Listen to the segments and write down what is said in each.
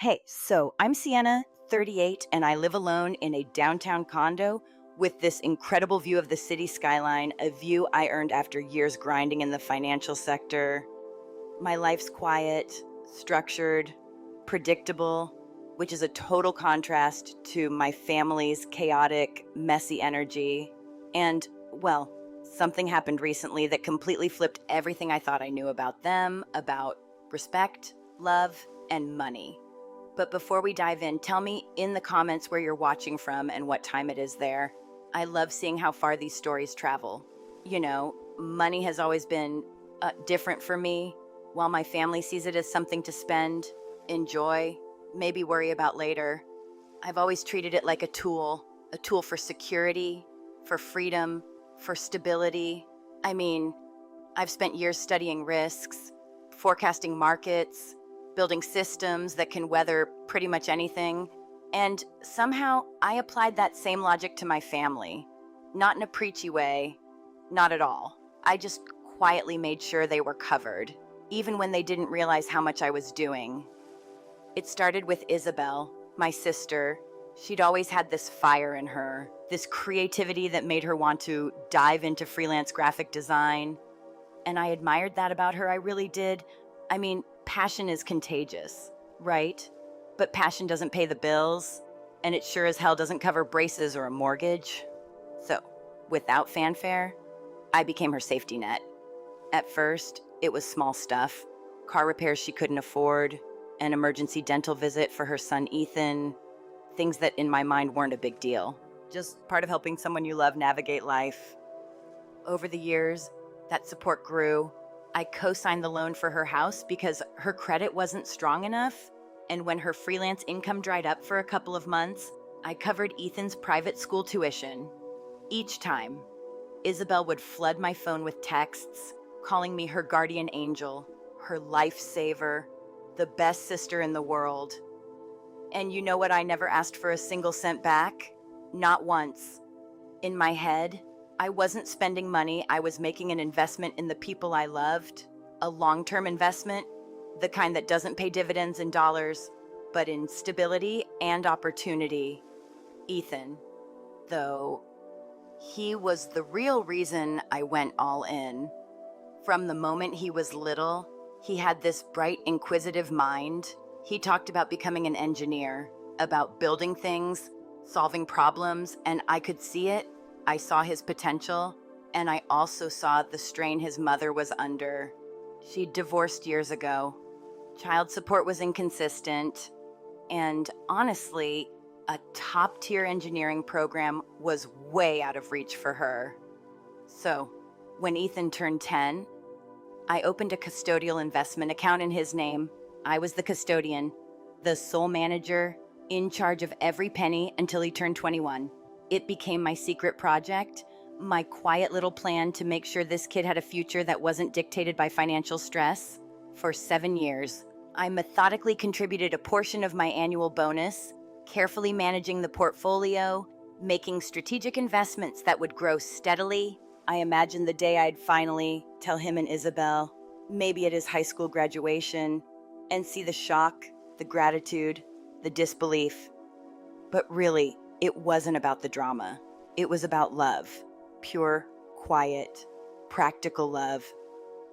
Hey, so I'm Sienna, 38, and I live alone in a downtown condo with this incredible view of the city skyline, a view I earned after years grinding in the financial sector. My life's quiet, structured, predictable, which is a total contrast to my family's chaotic, messy energy. And, well, something happened recently that completely flipped everything I thought I knew about them, about respect, love, and money. But before we dive in, tell me in the comments where you're watching from and what time it is there. I love seeing how far these stories travel. Money has always been different for me, while my family sees it as something to spend, enjoy, maybe worry about later. I've always treated it like a tool for security, for freedom, for stability. I mean, I've spent years studying risks, forecasting markets, building systems that can weather pretty much anything. And somehow I applied that same logic to my family. Not in a preachy way, not at all. I just quietly made sure they were covered, even when they didn't realize how much I was doing. It started with Isabel, my sister. She'd always had this fire in her, this creativity that made her want to dive into freelance graphic design. And I admired that about her, I really did. I mean, passion is contagious, right? But passion doesn't pay the bills, and it sure as hell doesn't cover braces or a mortgage. So, without fanfare, I became her safety net. At first, it was small stuff: car repairs she couldn't afford, an emergency dental visit for her son Ethan, things that in my mind weren't a big deal. Just part of helping someone you love navigate life. Over the years, that support grew. I co-signed the loan for her house because her credit wasn't strong enough, and when her freelance income dried up for a couple of months, I covered Ethan's private school tuition. Each time, Isabel would flood my phone with texts, calling me her guardian angel, her lifesaver, the best sister in the world. And you know what? I never asked for a single cent back. Not once. In my head, I wasn't spending money, I was making an investment in the people I loved. A long-term investment, the kind that doesn't pay dividends in dollars, but in stability and opportunity. Ethan, though, he was the real reason I went all in. From the moment he was little, he had this bright, inquisitive mind. He talked about becoming an engineer, about building things, solving problems, and I could see it. I saw his potential, and I also saw the strain his mother was under. She'd divorced years ago. Child support was inconsistent, and honestly, a top-tier engineering program was way out of reach for her. So, when Ethan turned 10, I opened a custodial investment account in his name. I was the custodian, the sole manager, in charge of every penny until he turned 21. It became my secret project, my quiet little plan to make sure this kid had a future that wasn't dictated by financial stress. For 7 years, I methodically contributed a portion of my annual bonus, carefully managing the portfolio, making strategic investments that would grow steadily. I imagined the day I'd finally tell him and Isabel, maybe at his high school graduation, and see the shock, the gratitude, the disbelief. But really, it wasn't about the drama. It was about love. Pure, quiet, practical love.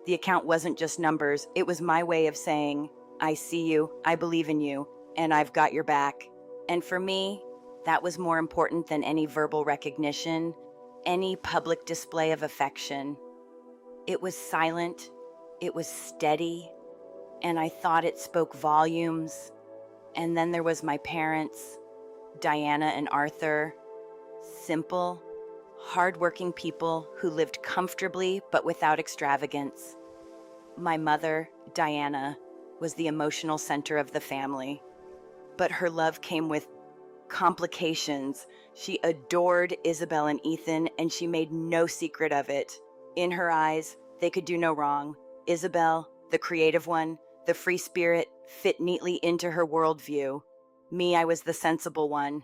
The account wasn't just numbers. It was my way of saying, I see you, I believe in you, and I've got your back. And for me, that was more important than any verbal recognition, any public display of affection. It was silent, it was steady, and I thought it spoke volumes. And then there was my parents, Diana and Arthur, simple, hardworking people who lived comfortably but without extravagance. My mother, Diana, was the emotional center of the family, but her love came with complications. She adored Isabel and Ethan, and she made no secret of it. In her eyes, they could do no wrong. Isabel, the creative one, the free spirit, fit neatly into her worldview. Me, I was the sensible one,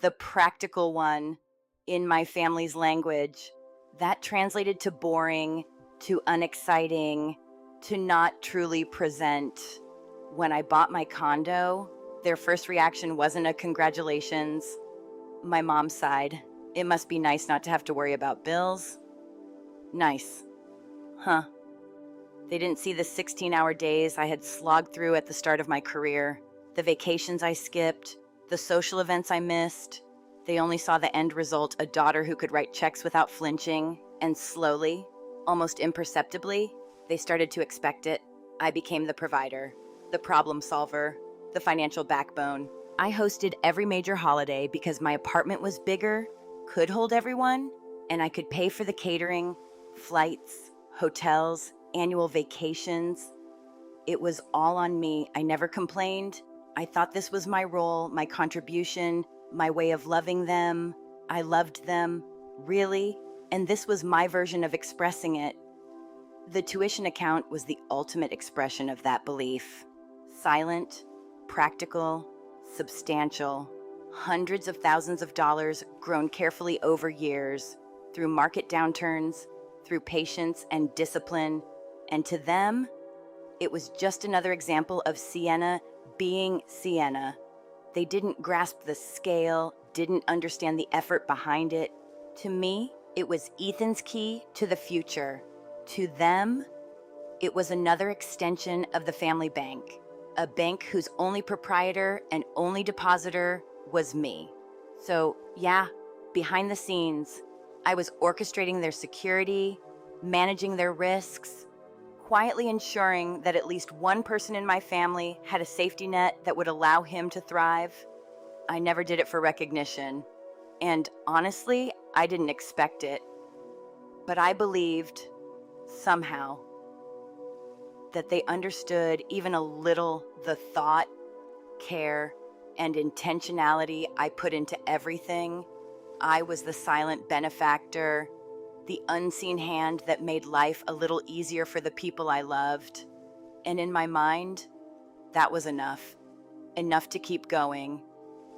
the practical one. In my family's language, that translated to boring, to unexciting, to not truly present. When I bought my condo, Their first reaction wasn't a congratulations. My mom sighed. It must be nice not to have to worry about bills. Nice. Huh. They didn't see the 16-hour days I had slogged through at the start of my career, the vacations I skipped, the social events I missed. They only saw the end result, a daughter who could write checks without flinching, and slowly, almost imperceptibly, they started to expect it. I became the provider, the problem solver, the financial backbone. I hosted every major holiday because my apartment was bigger, could hold everyone, and I could pay for the catering, flights, hotels, annual vacations. It was all on me. I never complained. I thought this was my role, my contribution, my way of loving them. I loved them, really, and this was my version of expressing it. The tuition account was the ultimate expression of that belief. Silent, practical, substantial, hundreds of thousands of dollars grown carefully over years, through market downturns, through patience and discipline, and to them, it was just another example of Sienna being Sienna. They didn't grasp the scale, didn't understand the effort behind it. To me, it was Ethan's key to the future. To them, it was another extension of the family bank, a bank whose only proprietor and only depositor was me. So, yeah, behind the scenes, I was orchestrating their security, managing their risks, quietly ensuring that at least one person in my family had a safety net that would allow him to thrive. I never did it for recognition. And honestly, I didn't expect it. But I believed, somehow, that they understood even a little the thought, care, and intentionality I put into everything. I was the silent benefactor, the unseen hand that made life a little easier for the people I loved. And in my mind, that was enough. Enough to keep going.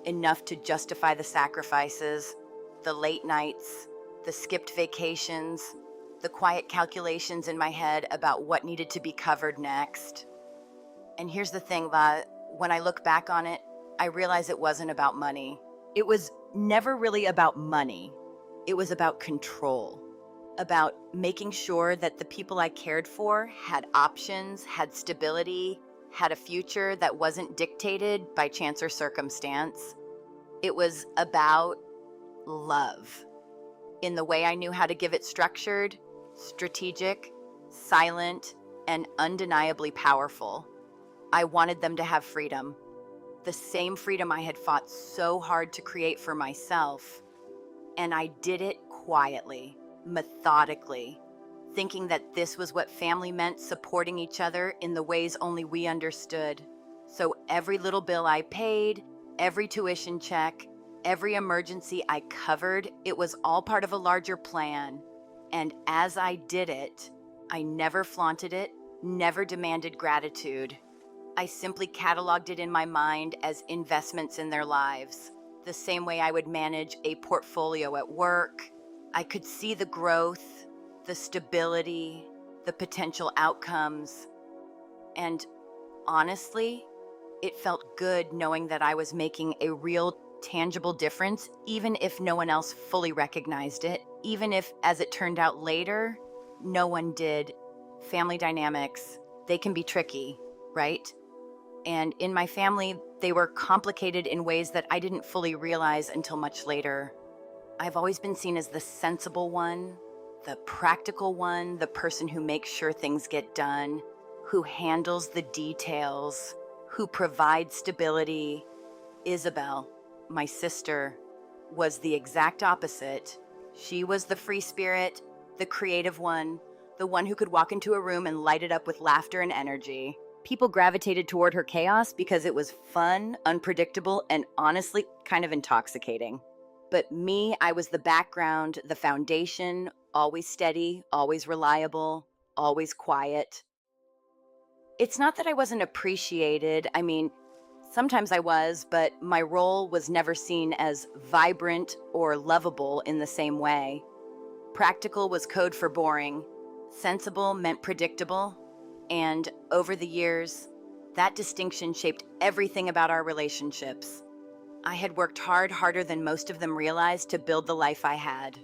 Enough to justify the sacrifices, the late nights, the skipped vacations, the quiet calculations in my head about what needed to be covered next. And here's the thing, La, when I look back on it, I realize it wasn't about money. It was never really about money. It was about control. About making sure that the people I cared for had options, had stability, had a future that wasn't dictated by chance or circumstance. It was about love, in the way I knew how to give it structured, strategic, silent, and undeniably powerful. I wanted them to have freedom, the same freedom I had fought so hard to create for myself. And I did it quietly, methodically, thinking that this was what family meant, supporting each other in the ways only we understood. So every little bill I paid, every tuition check, every emergency I covered, it was all part of a larger plan. And as I did it, I never flaunted it, never demanded gratitude. I simply cataloged it in my mind as investments in their lives, the same way I would manage a portfolio at work. I could see the growth, the stability, the potential outcomes. And honestly, it felt good knowing that I was making a real, tangible difference, even if no one else fully recognized it, even if, as it turned out later, no one did. Family dynamics, they can be tricky, right? And in my family, they were complicated in ways that I didn't fully realize until much later. I've always been seen as the sensible one, the practical one, the person who makes sure things get done, who handles the details, who provides stability. Isabel, my sister, was the exact opposite. She was the free spirit, the creative one, the one who could walk into a room and light it up with laughter and energy. People gravitated toward her chaos because it was fun, unpredictable, and honestly kind of intoxicating. But me, I was the background, the foundation, always steady, always reliable, always quiet. It's not that I wasn't appreciated. I mean, sometimes I was, but my role was never seen as vibrant or lovable in the same way. Practical was code for boring. Sensible meant predictable. And over the years, That distinction shaped everything about our relationships. I had worked hard, harder than most of them realized, to build the life I had.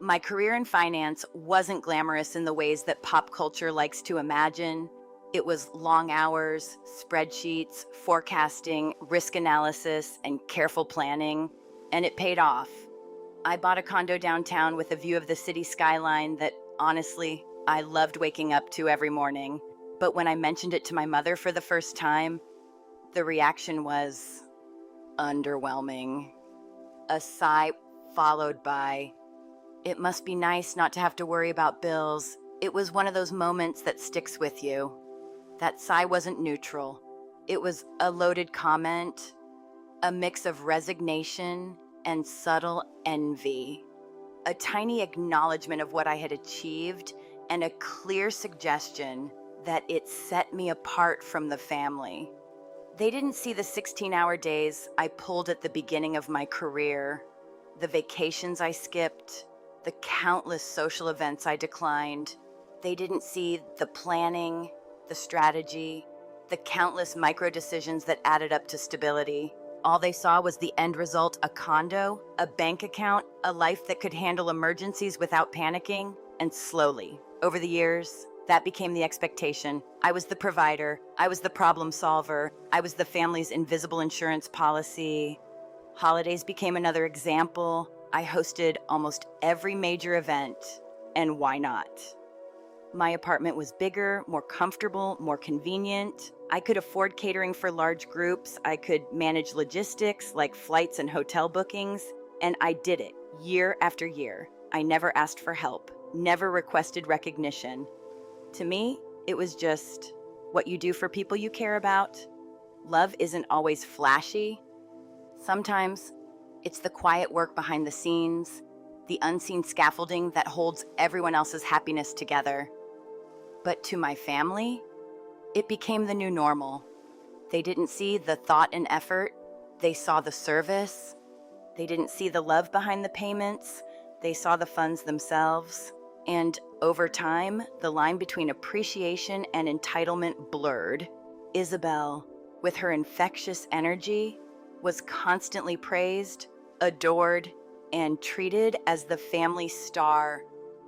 My career in finance wasn't glamorous in the ways that pop culture likes to imagine. It was long hours, spreadsheets, forecasting, risk analysis, and careful planning, and it paid off. I bought a condo downtown with a view of the city skyline that, honestly, I loved waking up to every morning. But when I mentioned it to my mother for the first time, the reaction was underwhelming. A sigh followed by, "It must be nice not to have to worry about bills." It was one of those moments that sticks with you. That sigh wasn't neutral. It was a loaded comment, a mix of resignation and subtle envy. A tiny acknowledgement of what I had achieved and a clear suggestion that it set me apart from the family. They didn't see the 16-hour days I pulled at the beginning of my career, the vacations I skipped, the countless social events I declined. They didn't see the planning, the strategy, the countless micro decisions that added up to stability. All they saw was the end result: a condo, a bank account, a life that could handle emergencies without panicking. And slowly, over the years, that became the expectation. I was the provider. I was the problem solver. I was the family's invisible insurance policy. Holidays became another example. I hosted almost every major event. And why not? My apartment was bigger, more comfortable, more convenient. I could afford catering for large groups. I could manage logistics like flights and hotel bookings. And I did it year after year. I never asked for help, never requested recognition. To me, it was just what you do for people you care about. Love isn't always flashy. Sometimes it's the quiet work behind the scenes, the unseen scaffolding that holds everyone else's happiness together. But to my family, it became the new normal. They didn't see the thought and effort. They saw the service. They didn't see the love behind the payments. They saw the funds themselves. And over time, the line between appreciation and entitlement blurred. Isabel, with her infectious energy, was constantly praised, adored, and treated as the family star.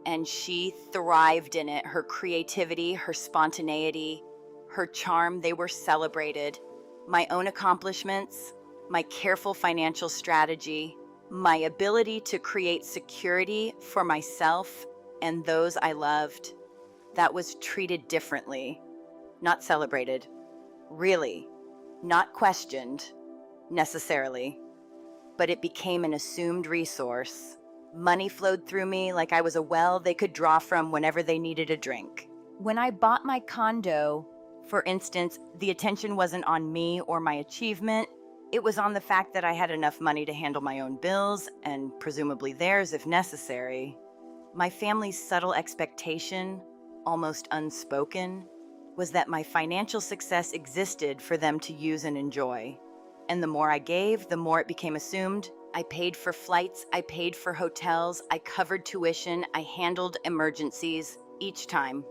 And she thrived in it. Her creativity, her spontaneity, her charm, they were celebrated. My own accomplishments, my careful financial strategy, my ability to create security for myself and those I loved, that was treated differently, not celebrated. Really, not questioned, necessarily. But it became an assumed resource. Money flowed through me like I was a well they could draw from whenever they needed a drink. When I bought my condo, for instance, the attention wasn't on me or my achievement. It was on the fact that I had enough money to handle my own bills, and presumably theirs if necessary. My family's subtle expectation, almost unspoken, was that my financial success existed for them to use and enjoy. And the more I gave, the more it became assumed. I paid for flights, I paid for hotels, I covered tuition, I handled emergencies each time.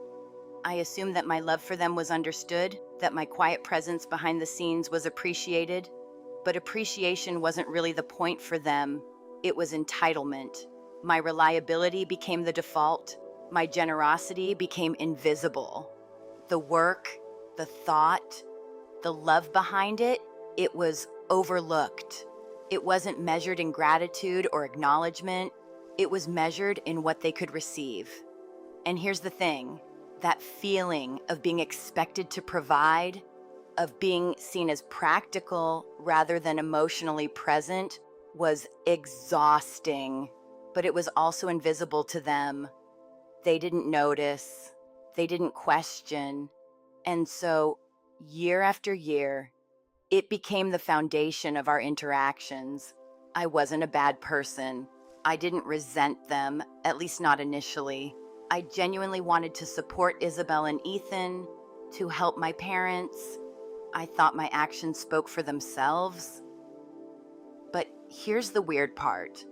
I assumed that my love for them was understood, that my quiet presence behind the scenes was appreciated. But appreciation wasn't really the point for them. It was entitlement. My reliability became the default. My generosity became invisible. The work, the thought, the love behind it, it was overlooked. It wasn't measured in gratitude or acknowledgement. It was measured in what they could receive. And here's the thing, that feeling of being expected to provide, of being seen as practical rather than emotionally present, was exhausting. But it was also invisible to them. They didn't notice. They didn't question. And so, year after year, it became the foundation of our interactions. I wasn't a bad person. I didn't resent them, at least not initially. I genuinely wanted to support Isabel and Ethan, to help my parents. I thought my actions spoke for themselves. But here's the weird part.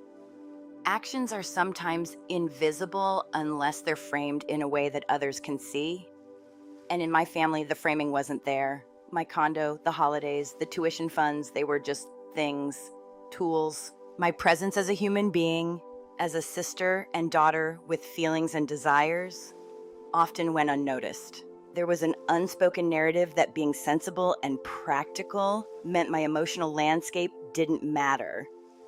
Actions are sometimes invisible unless they're framed in a way that others can see. And in my family, the framing wasn't there. My condo, the holidays, the tuition funds, they were just things, tools. My presence as a human being, as a sister and daughter with feelings and desires, often went unnoticed. There was an unspoken narrative that being sensible and practical meant my emotional landscape didn't matter,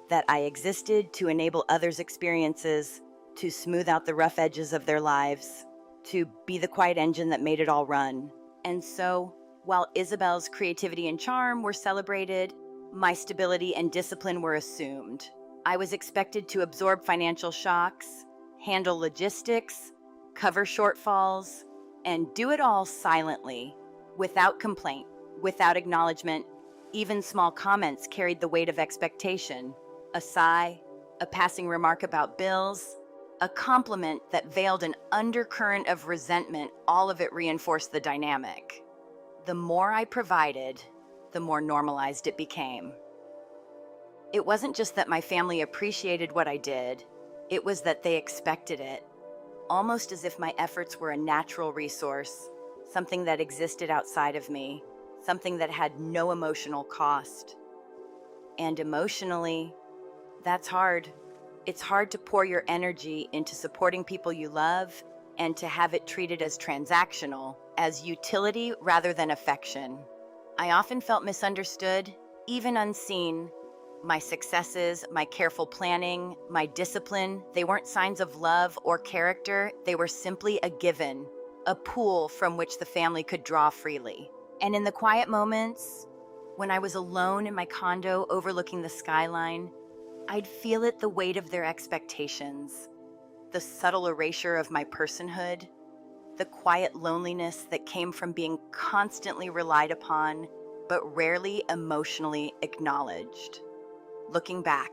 that I existed to enable others' experiences, to smooth out the rough edges of their lives, to be the quiet engine that made it all run. And so, while Isabel's creativity and charm were celebrated, my stability and discipline were assumed. I was expected to absorb financial shocks, handle logistics, cover shortfalls, and do it all silently, without complaint, without acknowledgement. Even small comments carried the weight of expectation. A sigh, a passing remark about bills, a compliment that veiled an undercurrent of resentment, all of it reinforced the dynamic. The more I provided, the more normalized it became. It wasn't just that my family appreciated what I did, it was that they expected it, almost as if my efforts were a natural resource, something that existed outside of me, something that had no emotional cost. And emotionally, that's hard. It's hard to pour your energy into supporting people you love and to have it treated as transactional, as utility rather than affection. I often felt misunderstood, even unseen. My successes, my careful planning, my discipline, they weren't signs of love or character. They were simply a given, a pool from which the family could draw freely. And in the quiet moments, when I was alone in my condo overlooking the skyline, I'd feel it, the weight of their expectations, the subtle erasure of my personhood, the quiet loneliness that came from being constantly relied upon, but rarely emotionally acknowledged. Looking back,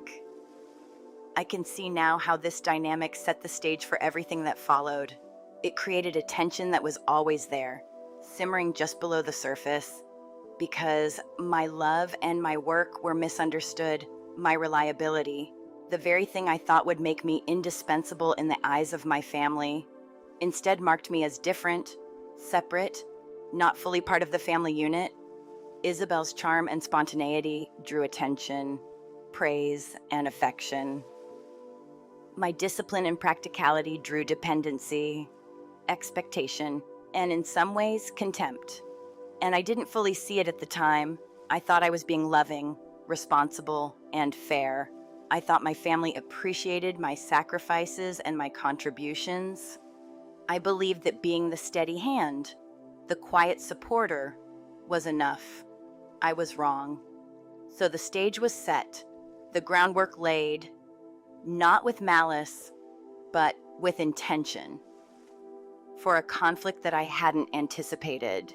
I can see now how this dynamic set the stage for everything that followed. It created a tension that was always there, simmering just below the surface, because my love and my work were misunderstood. My reliability, the very thing I thought would make me indispensable in the eyes of my family, instead marked me as different, separate, not fully part of the family unit. Isabel's charm and spontaneity drew attention, praise, and affection. My discipline and practicality drew dependency, expectation, and in some ways, contempt. And I didn't fully see it at the time. I thought I was being loving, responsible, and fair. I thought my family appreciated my sacrifices and my contributions. I believed that being the steady hand, the quiet supporter, was enough. I was wrong. So the stage was set, the groundwork laid, not with malice, but with intention, for a conflict that I hadn't anticipated.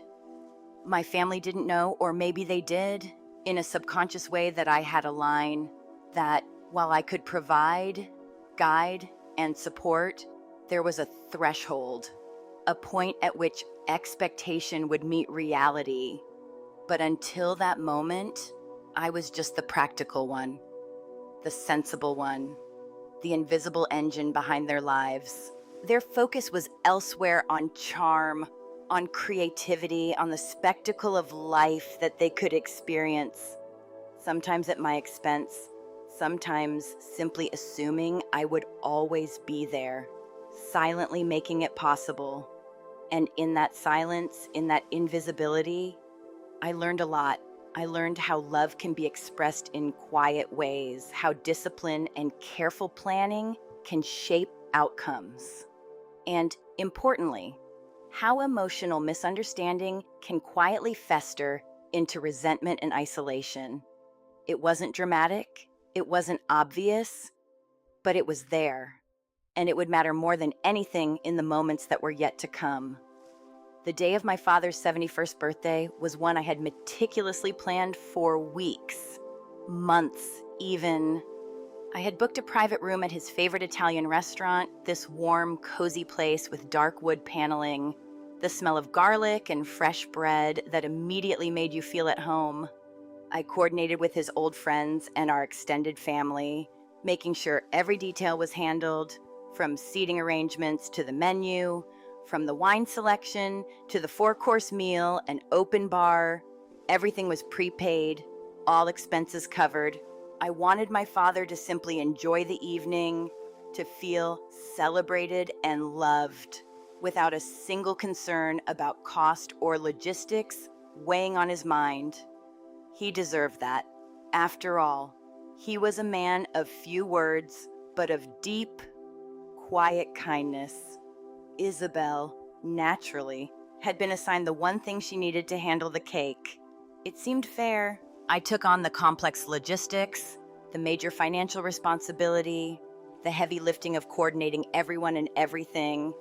My family didn't know, or maybe they did, in a subconscious way, that I had a line that, while I could provide, guide, and support, there was a threshold, a point at which expectation would meet reality. But until that moment, I was just the practical one, the sensible one, the invisible engine behind their lives. Their focus was elsewhere, on charm, on creativity, on the spectacle of life that they could experience, sometimes at my expense, sometimes simply assuming I would always be there, silently making it possible. And in that silence, in that invisibility, I learned a lot. I learned how love can be expressed in quiet ways, how discipline and careful planning can shape outcomes. And importantly, how emotional misunderstanding can quietly fester into resentment and isolation. It wasn't dramatic, it wasn't obvious, but it was there. And it would matter more than anything in the moments that were yet to come. The day of my father's 71st birthday was one I had meticulously planned for weeks, months even. I had booked a private room at his favorite Italian restaurant, this warm, cozy place with dark wood paneling, the smell of garlic and fresh bread that immediately made you feel at home. I coordinated with his old friends and our extended family, making sure every detail was handled, from seating arrangements to the menu, from the wine selection to the 4-course meal and open bar. Everything was prepaid, all expenses covered. I wanted my father to simply enjoy the evening, to feel celebrated and loved, without a single concern about cost or logistics weighing on his mind. He deserved that. After all, he was a man of few words, but of deep, quiet kindness. Isabel, naturally, had been assigned the one thing she needed to handle the cake. It seemed fair. I took on the complex logistics, the major financial responsibility, the heavy lifting of coordinating everyone and everything.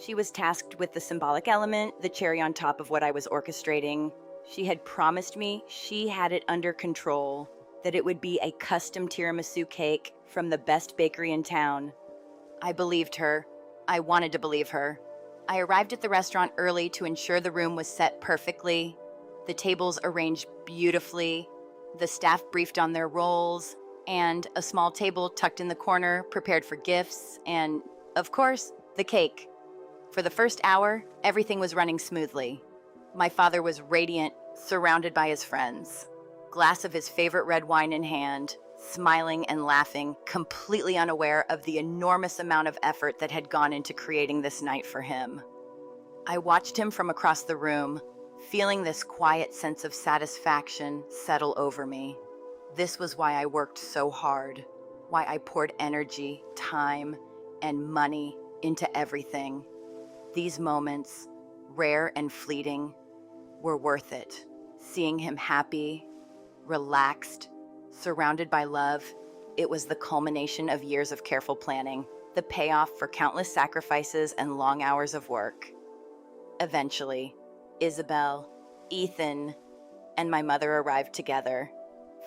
She was tasked with the symbolic element, the cherry on top of what I was orchestrating. She had promised me she had it under control, that it would be a custom tiramisu cake from the best bakery in town. I believed her. I wanted to believe her. I arrived at the restaurant early to ensure the room was set perfectly, the tables arranged beautifully, the staff briefed on their roles, and a small table tucked in the corner prepared for gifts and, of course, the cake. For the first hour, everything was running smoothly. My father was radiant, surrounded by his friends, glass of his favorite red wine in hand, smiling and laughing, completely unaware of the enormous amount of effort that had gone into creating this night for him. I watched him from across the room, feeling this quiet sense of satisfaction settle over me. This was why I worked so hard, why I poured energy, time, and money into everything. These moments, rare and fleeting, were worth it. Seeing him happy, relaxed, surrounded by love, it was the culmination of years of careful planning, the payoff for countless sacrifices and long hours of work. Eventually, Isabel, Ethan, and my mother arrived together,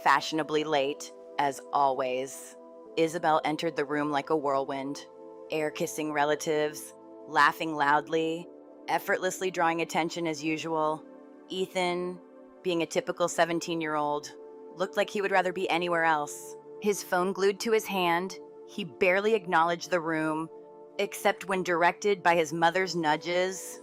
fashionably late, as always. Isabel entered the room like a whirlwind, air-kissing relatives, laughing loudly, effortlessly drawing attention as usual. Ethan, being a typical 17-year-old, looked like he would rather be anywhere else. His phone glued to his hand, he barely acknowledged the room, except when directed by his mother's nudges.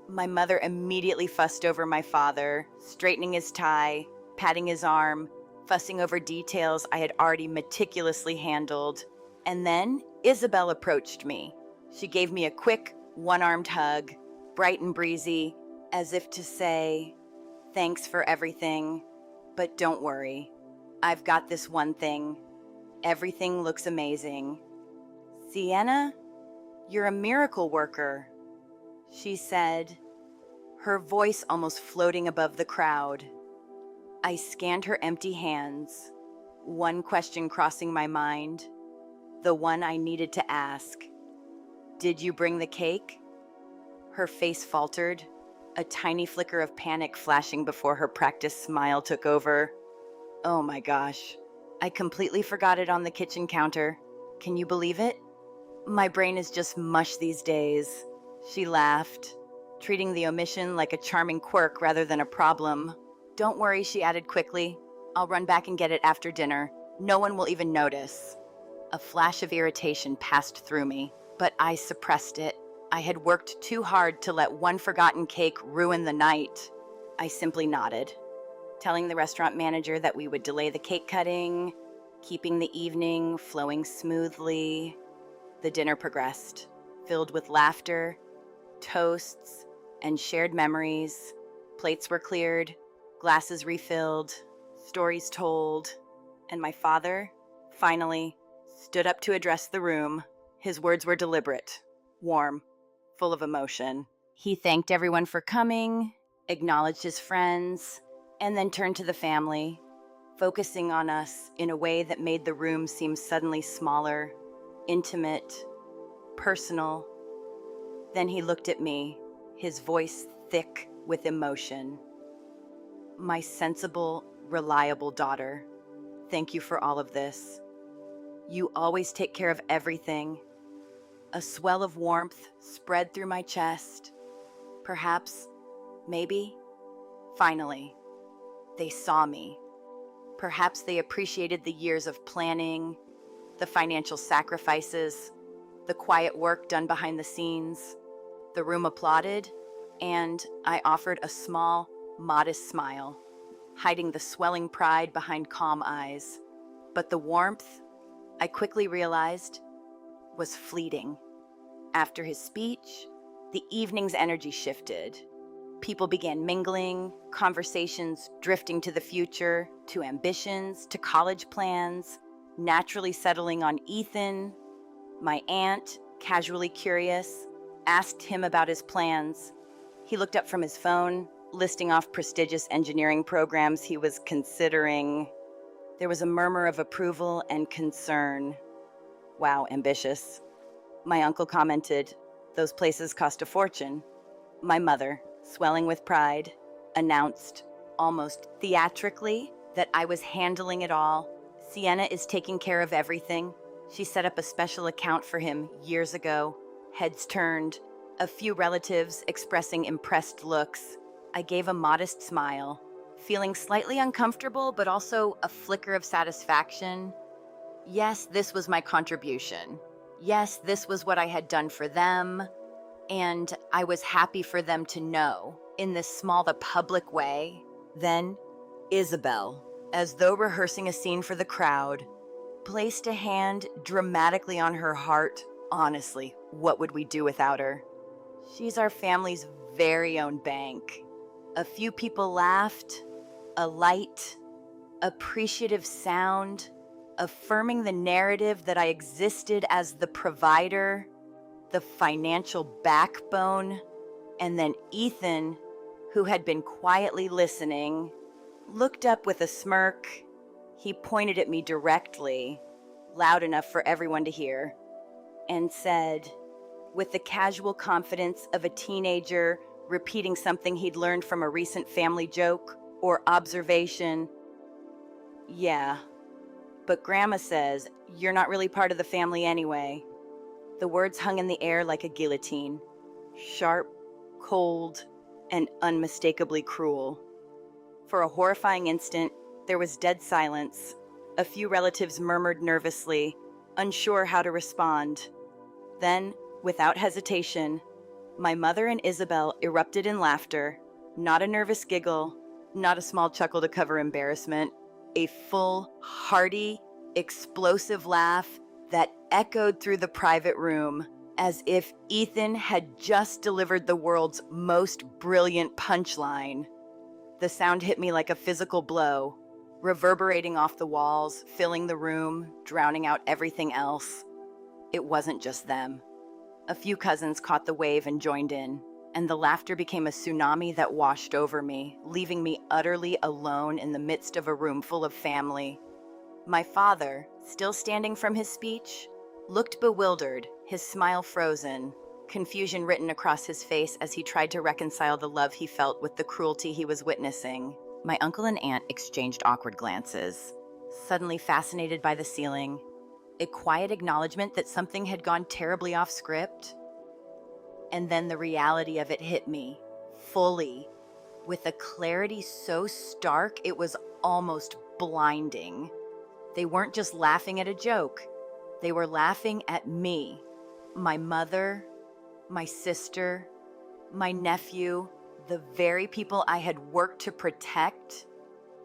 My mother immediately fussed over my father, straightening his tie, patting his arm, fussing over details I had already meticulously handled. And then Isabel approached me. She gave me a quick, one-armed hug, bright and breezy, as if to say, "Thanks for everything, but don't worry. I've got this one thing. Everything looks amazing. Sienna, you're a miracle worker," she said, her voice almost floating above the crowd. I scanned her empty hands, one question crossing my mind, the one I needed to ask. "Did you bring the cake?" Her face faltered, a tiny flicker of panic flashing before her practiced smile took over. "Oh my gosh, I completely forgot it on the kitchen counter. Can you believe it? My brain is just mush these days," she laughed, treating the omission like a charming quirk rather than a problem. "Don't worry," she added quickly. "I'll run back and get it after dinner. No one will even notice." A flash of irritation passed through me, but I suppressed it. I had worked too hard to let one forgotten cake ruin the night. I simply nodded, telling the restaurant manager that we would delay the cake cutting, keeping the evening flowing smoothly. The dinner progressed, filled with laughter, toasts, and shared memories. Plates were cleared, glasses refilled, stories told, and my father, finally, stood up to address the room. His words were deliberate, warm, full of emotion. He thanked everyone for coming, acknowledged his friends, and then turned to the family, focusing on us in a way that made the room seem suddenly smaller, intimate, personal. Then he looked at me, his voice thick with emotion. "My sensible, reliable daughter, thank you for all of this. You always take care of everything." A swell of warmth spread through my chest. Perhaps, maybe, finally, they saw me. Perhaps they appreciated the years of planning, the financial sacrifices, the quiet work done behind the scenes. The room applauded, and I offered a small, modest smile, hiding the swelling pride behind calm eyes. But the warmth, I quickly realized, was fleeting. After his speech, the evening's energy shifted. People began mingling, conversations drifting to the future, to ambitions, to college plans, naturally settling on Ethan. My aunt, casually curious, asked him about his plans. He looked up from his phone, listing off prestigious engineering programs he was considering. There was a murmur of approval and concern. Wow, ambitious. My uncle commented, "Those places cost a fortune." My mother, swelling with pride, announced, almost theatrically, that I was handling it all. "Sienna is taking care of everything. She set up a special account for him years ago." Heads turned, a few relatives expressing impressed looks. I gave a modest smile, feeling slightly uncomfortable, but also a flicker of satisfaction. Yes, this was my contribution. Yes, this was what I had done for them. And I was happy for them to know, in this small but public way. Then, Isabel, as though rehearsing a scene for the crowd, placed a hand dramatically on her heart. Honestly, what would we do without her? She's our family's very own bank. A few people laughed, a light, appreciative sound, affirming the narrative that I existed as the provider, the financial backbone. And then Ethan, who had been quietly listening, looked up with a smirk. He pointed at me directly, loud enough for everyone to hear, and said, with the casual confidence of a teenager repeating something he'd learned from a recent family joke or observation, "Yeah, but Grandma says you're not really part of the family anyway." The words hung in the air like a guillotine, sharp, cold, and unmistakably cruel. For a horrifying instant, there was dead silence. A few relatives murmured nervously, unsure how to respond. Then, without hesitation, my mother and Isabel erupted in laughter, not a nervous giggle, not a small chuckle to cover embarrassment, a full, hearty, explosive laugh that echoed through the private room, as if Ethan had just delivered the world's most brilliant punchline. The sound hit me like a physical blow, reverberating off the walls, filling the room, drowning out everything else. It wasn't just them. A few cousins caught the wave and joined in, and the laughter became a tsunami that washed over me, leaving me utterly alone in the midst of a room full of family. My father, still standing from his speech, looked bewildered, his smile frozen, confusion written across his face as he tried to reconcile the love he felt with the cruelty he was witnessing. My uncle and aunt exchanged awkward glances, suddenly fascinated by the ceiling, a quiet acknowledgement that something had gone terribly off script. And then the reality of it hit me, fully, with a clarity so stark it was almost blinding. They weren't just laughing at a joke. They were laughing at me, my mother, my sister, my nephew, the very people I had worked to protect,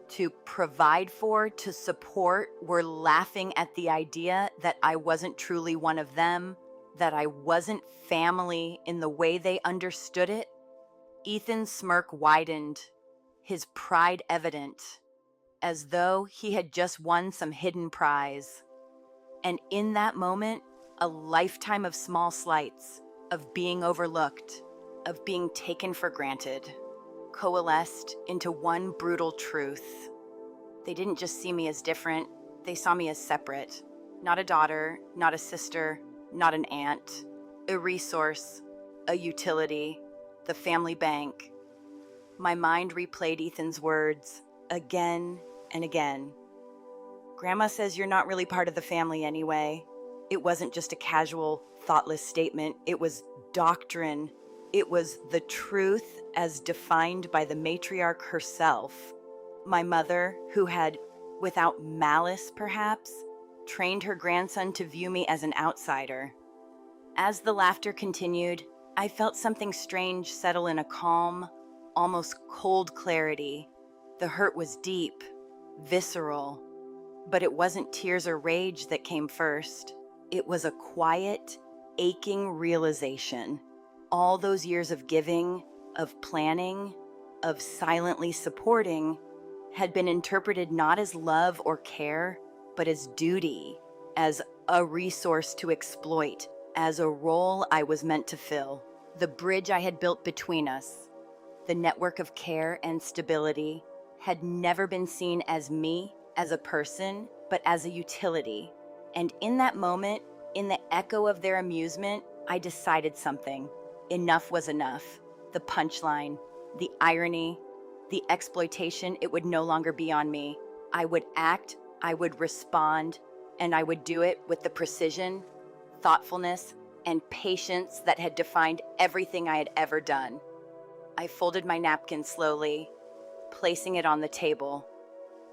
to provide for, to support, were laughing at the idea that I wasn't truly one of them, that I wasn't family in the way they understood it. Ethan's smirk widened, his pride evident, as though he had just won some hidden prize. And in that moment, a lifetime of small slights, of being overlooked, of being taken for granted, coalesced into one brutal truth. They didn't just see me as different, they saw me as separate. Not a daughter, not a sister, not an aunt. A resource, a utility, the family bank. My mind replayed Ethan's words again and again. "Grandma says you're not really part of the family anyway." It wasn't just a casual, thoughtless statement. It was doctrine. It was the truth as defined by the matriarch herself. My mother, who had, without malice perhaps, trained her grandson to view me as an outsider. As the laughter continued, I felt something strange settle in, a calm, almost cold clarity. The hurt was deep, visceral, but it wasn't tears or rage that came first. It was a quiet, aching realization. All those years of giving, of planning, of silently supporting had been interpreted not as love or care, but as duty, as a resource to exploit, as a role I was meant to fill. The bridge I had built between us, the network of care and stability, had never been seen as me, as a person, but as a utility. And in that moment, in the echo of their amusement, I decided something. Enough was enough. The punchline, the irony, the exploitation, it would no longer be on me. I would act, I would respond, and I would do it with the precision, thoughtfulness, and patience that had defined everything I had ever done. I folded my napkin slowly, placing it on the table,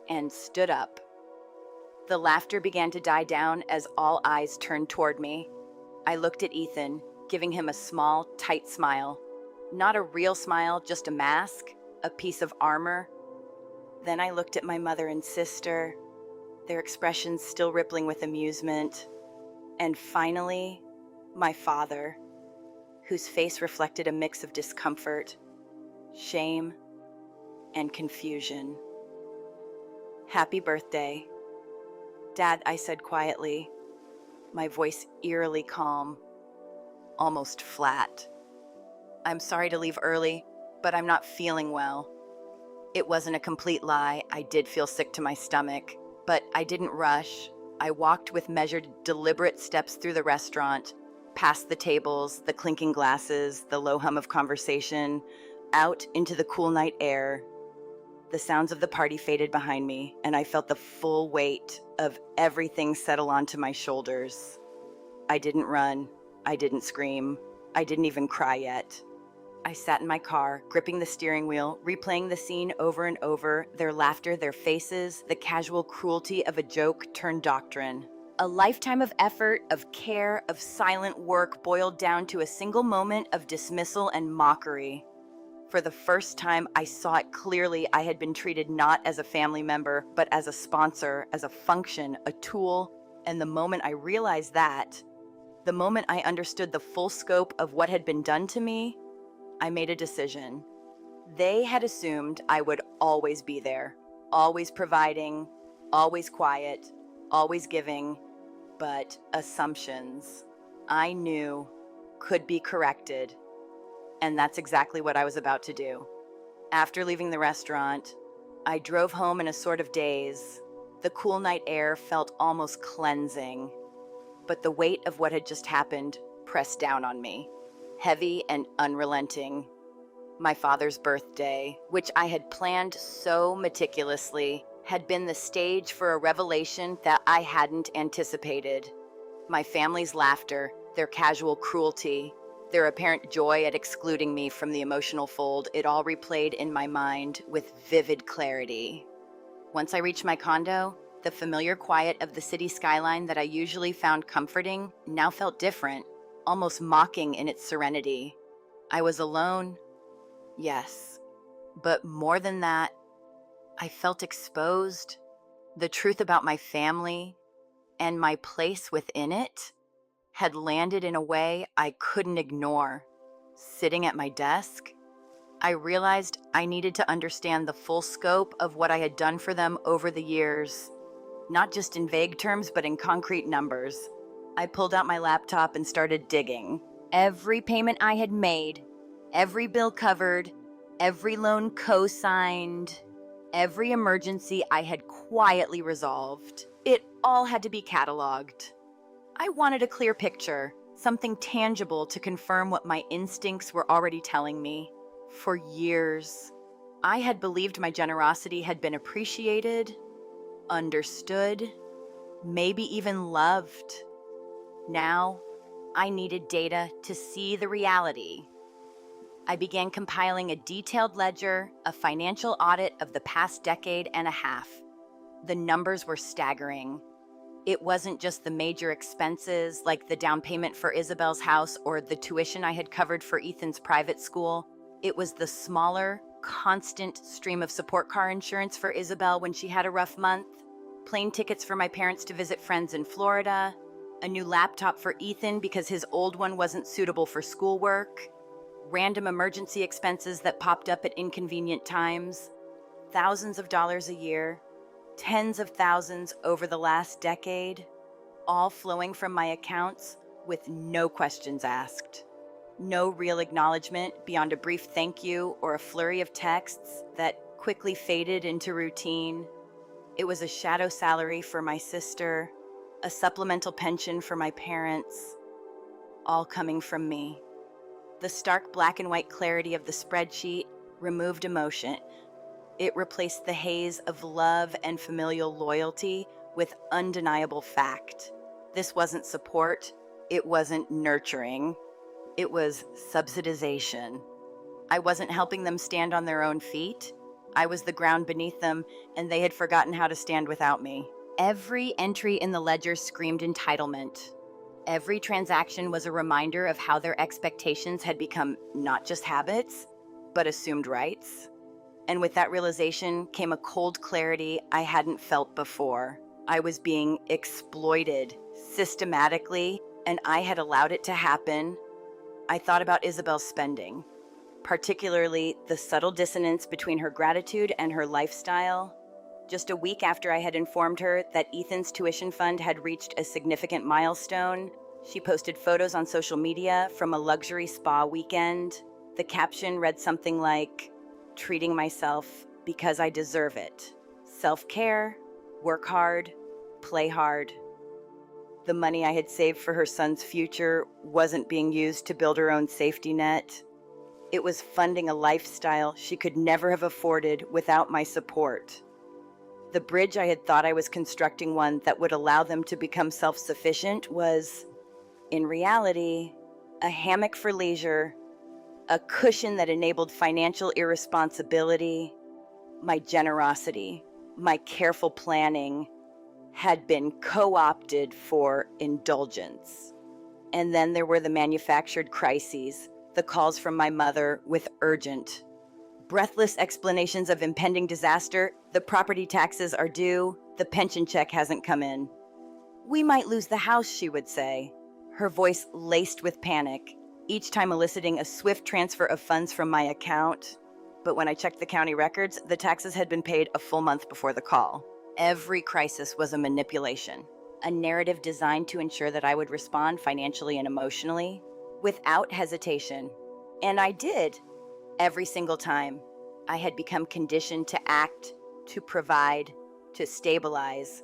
and stood up. The laughter began to die down as all eyes turned toward me. I looked at Ethan, giving him a small, tight smile. Not a real smile, just a mask, a piece of armor. Then I looked at my mother and sister, their expressions still rippling with amusement. And finally, my father, whose face reflected a mix of discomfort, shame, and confusion. "Happy birthday." "Dad," I said quietly, my voice eerily calm, almost flat. "I'm sorry to leave early, but I'm not feeling well." It wasn't a complete lie. I did feel sick to my stomach, but I didn't rush. I walked with measured, deliberate steps through the restaurant, past the tables, the clinking glasses, the low hum of conversation, out into the cool night air. The sounds of the party faded behind me, and I felt the full weight of everything settle onto my shoulders. I didn't run. I didn't scream. I didn't even cry yet. I sat in my car, gripping the steering wheel, replaying the scene over and over, their laughter, their faces, the casual cruelty of a joke turned doctrine. A lifetime of effort, of care, of silent work boiled down to a single moment of dismissal and mockery. For the first time, I saw it clearly. I had been treated not as a family member, but as a sponsor, as a function, a tool. And the moment I realized that, the moment I understood the full scope of what had been done to me, I made a decision. They had assumed I would always be there, always providing, always quiet, always giving, but assumptions, I knew, could be corrected. And that's exactly what I was about to do. After leaving the restaurant, I drove home in a sort of daze. The cool night air felt almost cleansing, but the weight of what had just happened pressed down on me, heavy and unrelenting. My father's birthday, which I had planned so meticulously, had been the stage for a revelation that I hadn't anticipated. My family's laughter, their casual cruelty, their apparent joy at excluding me from the emotional fold, it all replayed in my mind with vivid clarity. Once I reached my condo, the familiar quiet of the city skyline that I usually found comforting now felt different, almost mocking in its serenity. I was alone, yes, but more than that, I felt exposed. The truth about my family and my place within it had landed in a way I couldn't ignore. Sitting at my desk, I realized I needed to understand the full scope of what I had done for them over the years, not just in vague terms, but in concrete numbers. I pulled out my laptop and started digging. Every payment I had made, every bill covered, every loan co-signed, every emergency I had quietly resolved. It all had to be cataloged. I wanted a clear picture, something tangible to confirm what my instincts were already telling me. For years, I had believed my generosity had been appreciated, understood, maybe even loved. Now, I needed data to see the reality. I began compiling a detailed ledger, a financial audit of the past decade and a half. The numbers were staggering. It wasn't just the major expenses like the down payment for Isabel's house or the tuition I had covered for Ethan's private school. It was the smaller, constant stream of support car insurance for Isabel when she had a rough month, plane tickets for my parents to visit friends in Florida, a new laptop for Ethan because his old one wasn't suitable for schoolwork, random emergency expenses that popped up at inconvenient times, thousands of dollars a year, tens of thousands over the last decade, all flowing from my accounts with no questions asked. No real acknowledgement beyond a brief thank you or a flurry of texts that quickly faded into routine. It was a shadow salary for my sister, a supplemental pension for my parents, all coming from me. The stark black and white clarity of the spreadsheet removed emotion. It replaced the haze of love and familial loyalty with undeniable fact. This wasn't support, it wasn't nurturing, it was subsidization. I wasn't helping them stand on their own feet. I was the ground beneath them, and they had forgotten how to stand without me. Every entry in the ledger screamed entitlement. Every transaction was a reminder of how their expectations had become not just habits, but assumed rights. And with that realization came a cold clarity I hadn't felt before. I was being exploited systematically, and I had allowed it to happen. I thought about Isabel's spending, particularly the subtle dissonance between her gratitude and her lifestyle. Just a week after I had informed her that Ethan's tuition fund had reached a significant milestone, she posted photos on social media from a luxury spa weekend. The caption read something like, "Treating myself because I deserve it. Self-care, work hard, play hard." The money I had saved for her son's future wasn't being used to build her own safety net. It was funding a lifestyle she could never have afforded without my support. The bridge I had thought I was constructing, one that would allow them to become self-sufficient, was, in reality, a hammock for leisure, a cushion that enabled financial irresponsibility. My generosity, my careful planning, had been co-opted for indulgence. And then there were the manufactured crises, the calls from my mother with urgent, breathless explanations of impending disaster. The property taxes are due, the pension check hasn't come in. "We might lose the house," she would say, her voice laced with panic, each time eliciting a swift transfer of funds from my account. But when I checked the county records, the taxes had been paid a full month before the call. Every crisis was a manipulation, a narrative designed to ensure that I would respond financially and emotionally without hesitation. And I did, every single time. I had become conditioned to act, to provide, to stabilize,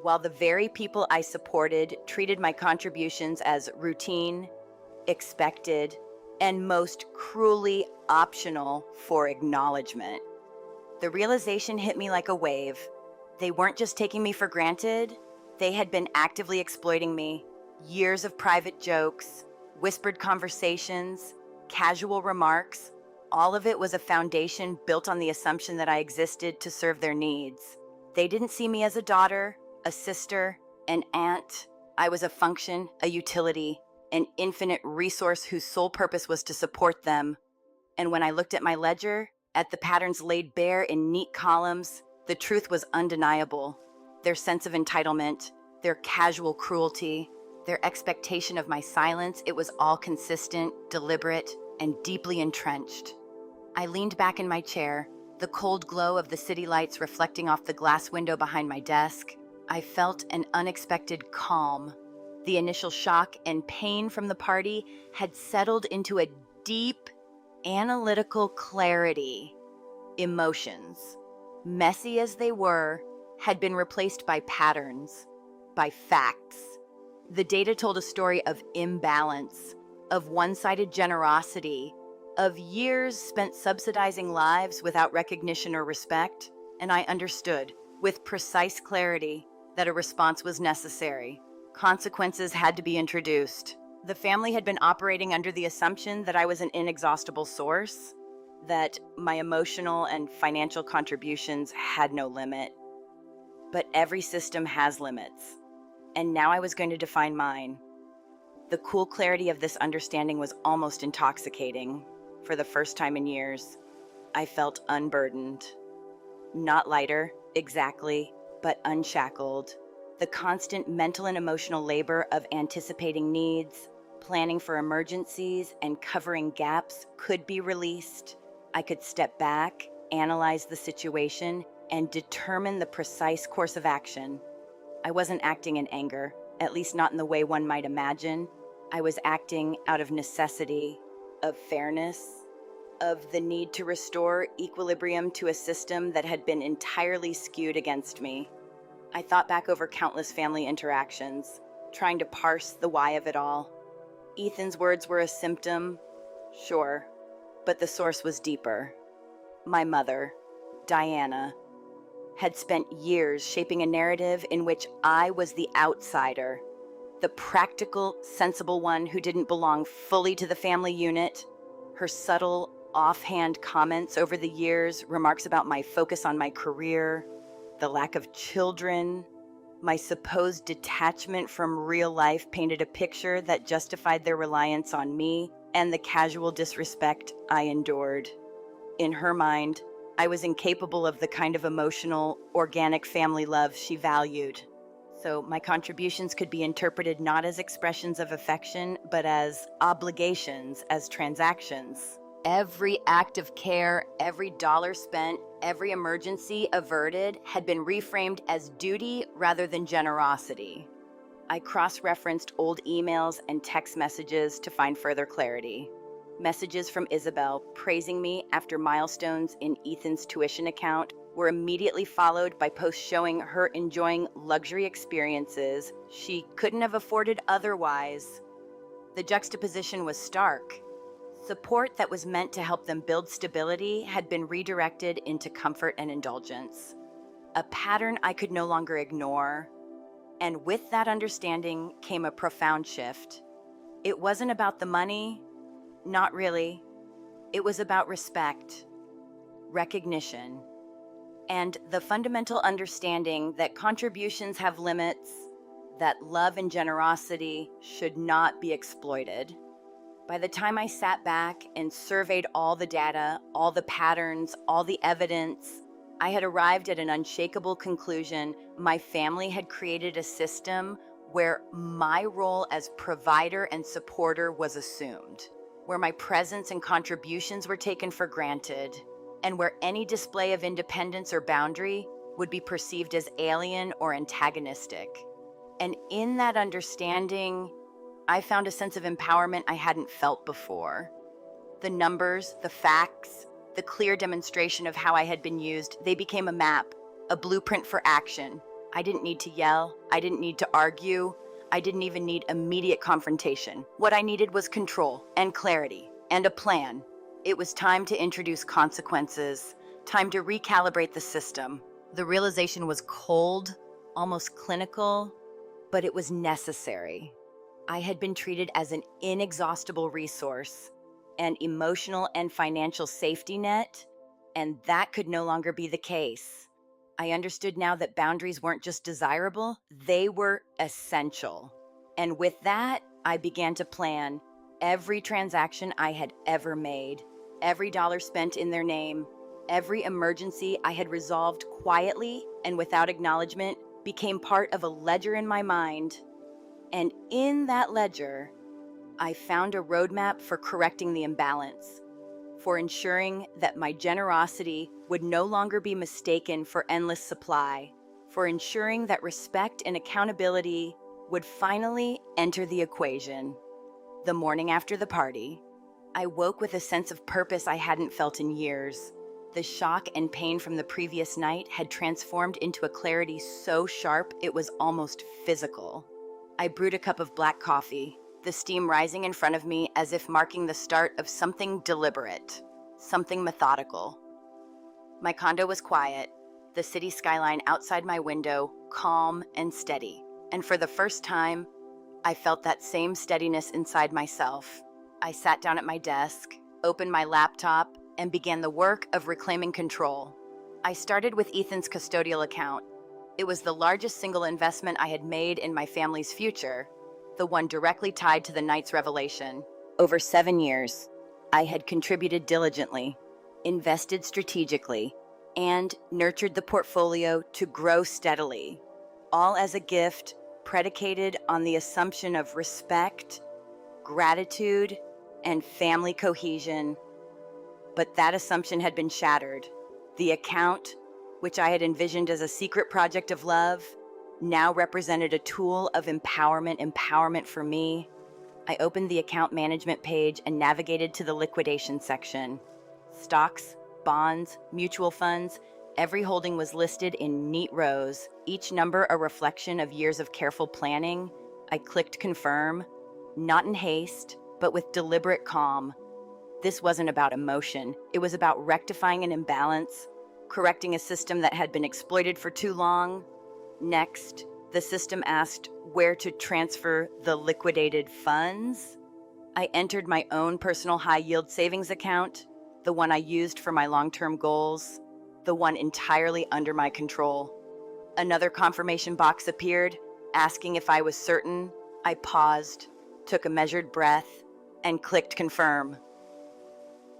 while the very people I supported treated my contributions as routine, expected, and most cruelly optional for acknowledgement. The realization hit me like a wave. They weren't just taking me for granted, they had been actively exploiting me. Years of private jokes, whispered conversations, casual remarks, all of it was a foundation built on the assumption that I existed to serve their needs. They didn't see me as a daughter, a sister, an aunt. I was a function, a utility, an infinite resource whose sole purpose was to support them. And when I looked at my ledger, at the patterns laid bare in neat columns, the truth was undeniable. Their sense of entitlement, their casual cruelty, their expectation of my silence, it was all consistent, deliberate, and deeply entrenched. I leaned back in my chair, the cold glow of the city lights reflecting off the glass window behind my desk. I felt an unexpected calm. The initial shock and pain from the party had settled into a deep, analytical clarity. Emotions, messy as they were, had been replaced by patterns, by facts. The data told a story of imbalance, of one-sided generosity, of years spent subsidizing lives without recognition or respect, and I understood, with precise clarity, that a response was necessary. Consequences had to be introduced. The family had been operating under the assumption that I was an inexhaustible source, that my emotional and financial contributions had no limit. But every system has limits, and now I was going to define mine. The cool clarity of this understanding was almost intoxicating. For the first time in years, I felt unburdened. Not lighter, exactly, but unshackled. The constant mental and emotional labor of anticipating needs, planning for emergencies, and covering gaps could be released. I could step back, analyze the situation, and determine the precise course of action. I wasn't acting in anger, at least not in the way one might imagine. I was acting out of necessity, of fairness, of the need to restore equilibrium to a system that had been entirely skewed against me. I thought back over countless family interactions, trying to parse the why of it all. Ethan's words were a symptom, sure, but the source was deeper. My mother, Diana, had spent years shaping a narrative in which I was the outsider, the practical, sensible one who didn't belong fully to the family unit. Her subtle, offhand comments over the years, remarks about my focus on my career, the lack of children, my supposed detachment from real life painted a picture that justified their reliance on me and the casual disrespect I endured. In her mind, I was incapable of the kind of emotional, organic family love she valued. So my contributions could be interpreted not as expressions of affection, but as obligations, as transactions. Every act of care, every dollar spent, every emergency averted had been reframed as duty rather than generosity. I cross-referenced old emails and text messages to find further clarity. Messages from Isabel praising me after milestones in Ethan's tuition account were immediately followed by posts showing her enjoying luxury experiences she couldn't have afforded otherwise. The juxtaposition was stark. Support that was meant to help them build stability had been redirected into comfort and indulgence. A pattern I could no longer ignore. And with that understanding came a profound shift. It wasn't about the money. Not really. It was about respect, recognition, and the fundamental understanding that contributions have limits, that love and generosity should not be exploited. By the time I sat back and surveyed all the data, all the patterns, all the evidence, I had arrived at an unshakable conclusion. My family had created a system where my role as provider and supporter was assumed, where my presence and contributions were taken for granted, and where any display of independence or boundary would be perceived as alien or antagonistic. And in that understanding, I found a sense of empowerment I hadn't felt before. The numbers, the facts, the clear demonstration of how I had been used, they became a map, a blueprint for action. I didn't need to yell. I didn't need to argue. I didn't even need immediate confrontation. What I needed was control and clarity and a plan. It was time to introduce consequences, time to recalibrate the system. The realization was cold, almost clinical, but it was necessary. I had been treated as an inexhaustible resource, an emotional and financial safety net, and that could no longer be the case. I understood now that boundaries weren't just desirable, they were essential. And with that, I began to plan every transaction I had ever made, every dollar spent in their name, every emergency I had resolved quietly and without acknowledgement became part of a ledger in my mind. And in that ledger, I found a roadmap for correcting the imbalance, for ensuring that my generosity would no longer be mistaken for endless supply, for ensuring that respect and accountability would finally enter the equation. The morning after the party, I woke with a sense of purpose I hadn't felt in years. The shock and pain from the previous night had transformed into a clarity so sharp it was almost physical. I brewed a cup of black coffee, the steam rising in front of me as if marking the start of something deliberate, something methodical. My condo was quiet, the city skyline outside my window calm and steady, and for the first time, I felt that same steadiness inside myself. I sat down at my desk, opened my laptop, and began the work of reclaiming control. I started with Ethan's custodial account. It was the largest single investment I had made in my family's future, the one directly tied to the night's revelation. Over 7 years, I had contributed diligently, invested strategically, and nurtured the portfolio to grow steadily, all as a gift predicated on the assumption of respect, gratitude, and family cohesion. But that assumption had been shattered. The account, which I had envisioned as a secret project of love, now represented a tool of empowerment for me. I opened the account management page and navigated to the liquidation section. Stocks, bonds, mutual funds, every holding was listed in neat rows, each number a reflection of years of careful planning. I clicked confirm, not in haste, but with deliberate calm. This wasn't about emotion. It was about rectifying an imbalance, correcting a system that had been exploited for too long. Next, the system asked where to transfer the liquidated funds. I entered my own personal high-yield savings account, the one I used for my long-term goals, the one entirely under my control. Another confirmation box appeared, asking if I was certain. I paused, took a measured breath, and clicked confirm.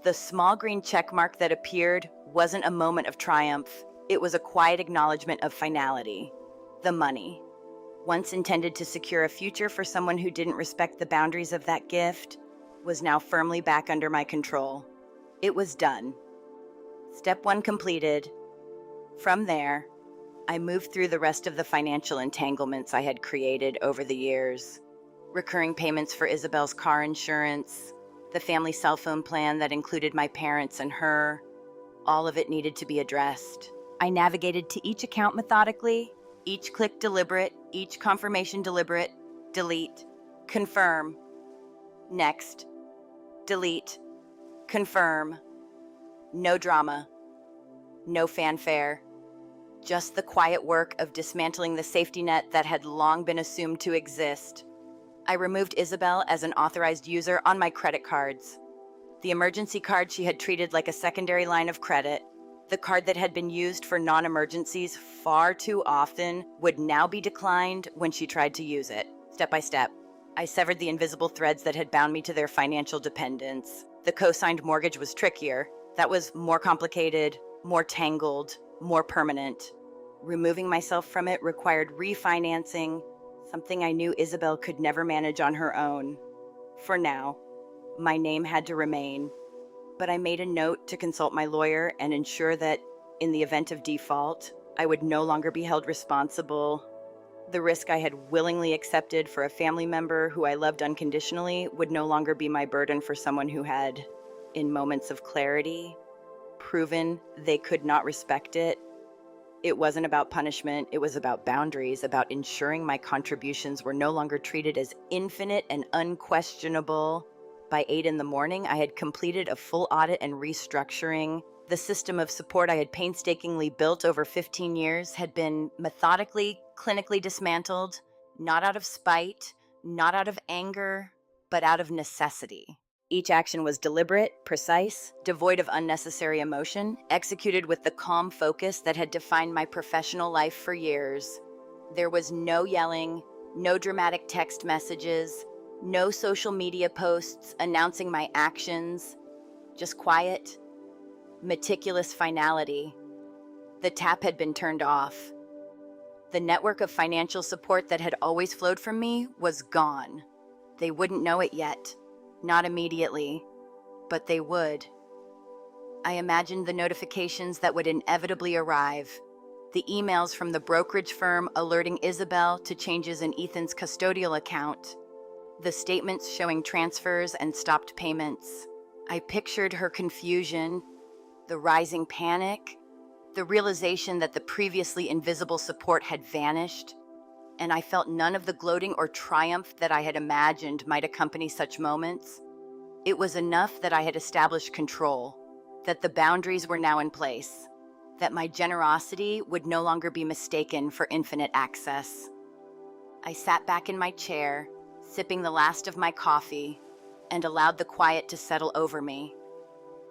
The small green check mark that appeared wasn't a moment of triumph. It was a quiet acknowledgement of finality. The money, once intended to secure a future for someone who didn't respect the boundaries of that gift, was now firmly back under my control. It was done. Step 1 completed. From there, I moved through the rest of the financial entanglements I had created over the years. Recurring payments for Isabel's car insurance, the family cell phone plan that included my parents and her, all of it needed to be addressed. I navigated to each account methodically, each click deliberate, each confirmation deliberate. Delete, confirm, next, delete, confirm. No drama, no fanfare, just the quiet work of dismantling the safety net that had long been assumed to exist. I removed Isabel as an authorized user on my credit cards. The emergency card she had treated like a secondary line of credit, the card that had been used for non-emergencies far too often, would now be declined when she tried to use it. Step by step, I severed the invisible threads that had bound me to their financial dependence. The co-signed mortgage was trickier. That was more complicated, more tangled, more permanent. Removing myself from it required refinancing, something I knew Isabel could never manage on her own. For now, my name had to remain, but I made a note to consult my lawyer and ensure that, in the event of default, I would no longer be held responsible. The risk I had willingly accepted for a family member who I loved unconditionally would no longer be my burden for someone who had, in moments of clarity, proven they could not respect it. It wasn't about punishment, it was about boundaries, about ensuring my contributions were no longer treated as infinite and unquestionable. By 8 in the morning, I had completed a full audit and restructuring. The system of support I had painstakingly built over 15 years had been methodically, clinically dismantled, not out of spite, not out of anger, but out of necessity. Each action was deliberate, precise, devoid of unnecessary emotion, executed with the calm focus that had defined my professional life for years. There was no yelling, no dramatic text messages, no social media posts announcing my actions, just quiet, meticulous finality. The tap had been turned off. The network of financial support that had always flowed from me was gone. They wouldn't know it yet, not immediately, but they would. I imagined the notifications that would inevitably arrive, the emails from the brokerage firm alerting Isabel to changes in Ethan's custodial account, the statements showing transfers and stopped payments. I pictured her confusion, the rising panic, the realization that the previously invisible support had vanished, and I felt none of the gloating or triumph that I had imagined might accompany such moments. It was enough that I had established control, that the boundaries were now in place, that my generosity would no longer be mistaken for infinite access. I sat back in my chair, sipping the last of my coffee, and allowed the quiet to settle over me.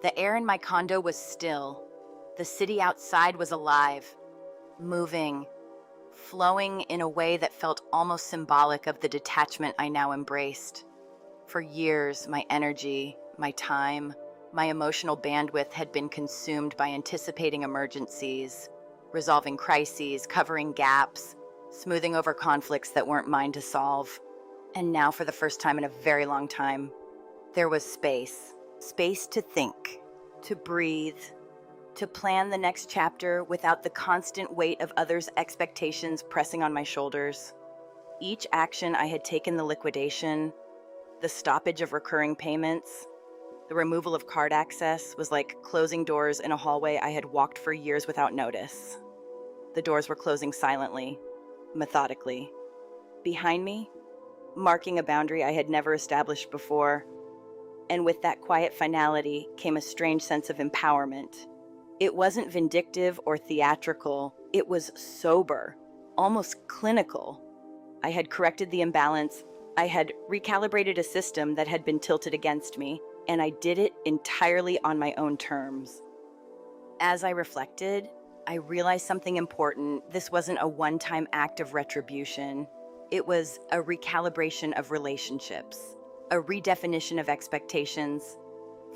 The air in my condo was still. The city outside was alive, moving, flowing in a way that felt almost symbolic of the detachment I now embraced. For years, my energy, my time, My emotional bandwidth had been consumed by anticipating emergencies, resolving crises, covering gaps, smoothing over conflicts that weren't mine to solve. And now, for the first time in a very long time, there was space. Space to think, to breathe, to plan the next chapter without the constant weight of others' expectations pressing on my shoulders. Each action I had taken, the liquidation, the stoppage of recurring payments, the removal of card access, was like closing doors in a hallway I had walked for years without notice. The doors were closing silently, methodically. Behind me, marking a boundary I had never established before. And with that quiet finality came a strange sense of empowerment. It wasn't vindictive or theatrical, it was sober, almost clinical. I had corrected the imbalance, I had recalibrated a system that had been tilted against me, and I did it entirely on my own terms. As I reflected, I realized something important. This wasn't a one-time act of retribution. It was a recalibration of relationships, a redefinition of expectations.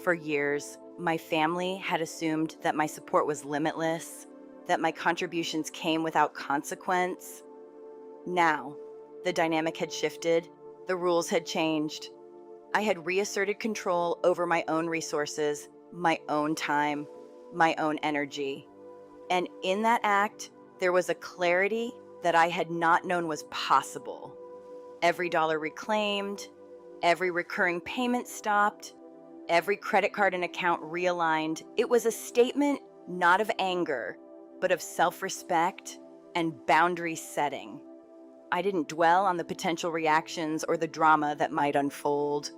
For years, my family had assumed that my support was limitless, that my contributions came without consequence. Now, the dynamic had shifted, the rules had changed. I had reasserted control over my own resources, my own time, my own energy. And in that act, there was a clarity that I had not known was possible. Every dollar reclaimed, every recurring payment stopped, every credit card and account realigned. It was a statement not of anger, but of self-respect and boundary setting. I didn't dwell on the potential reactions or the drama that might unfold.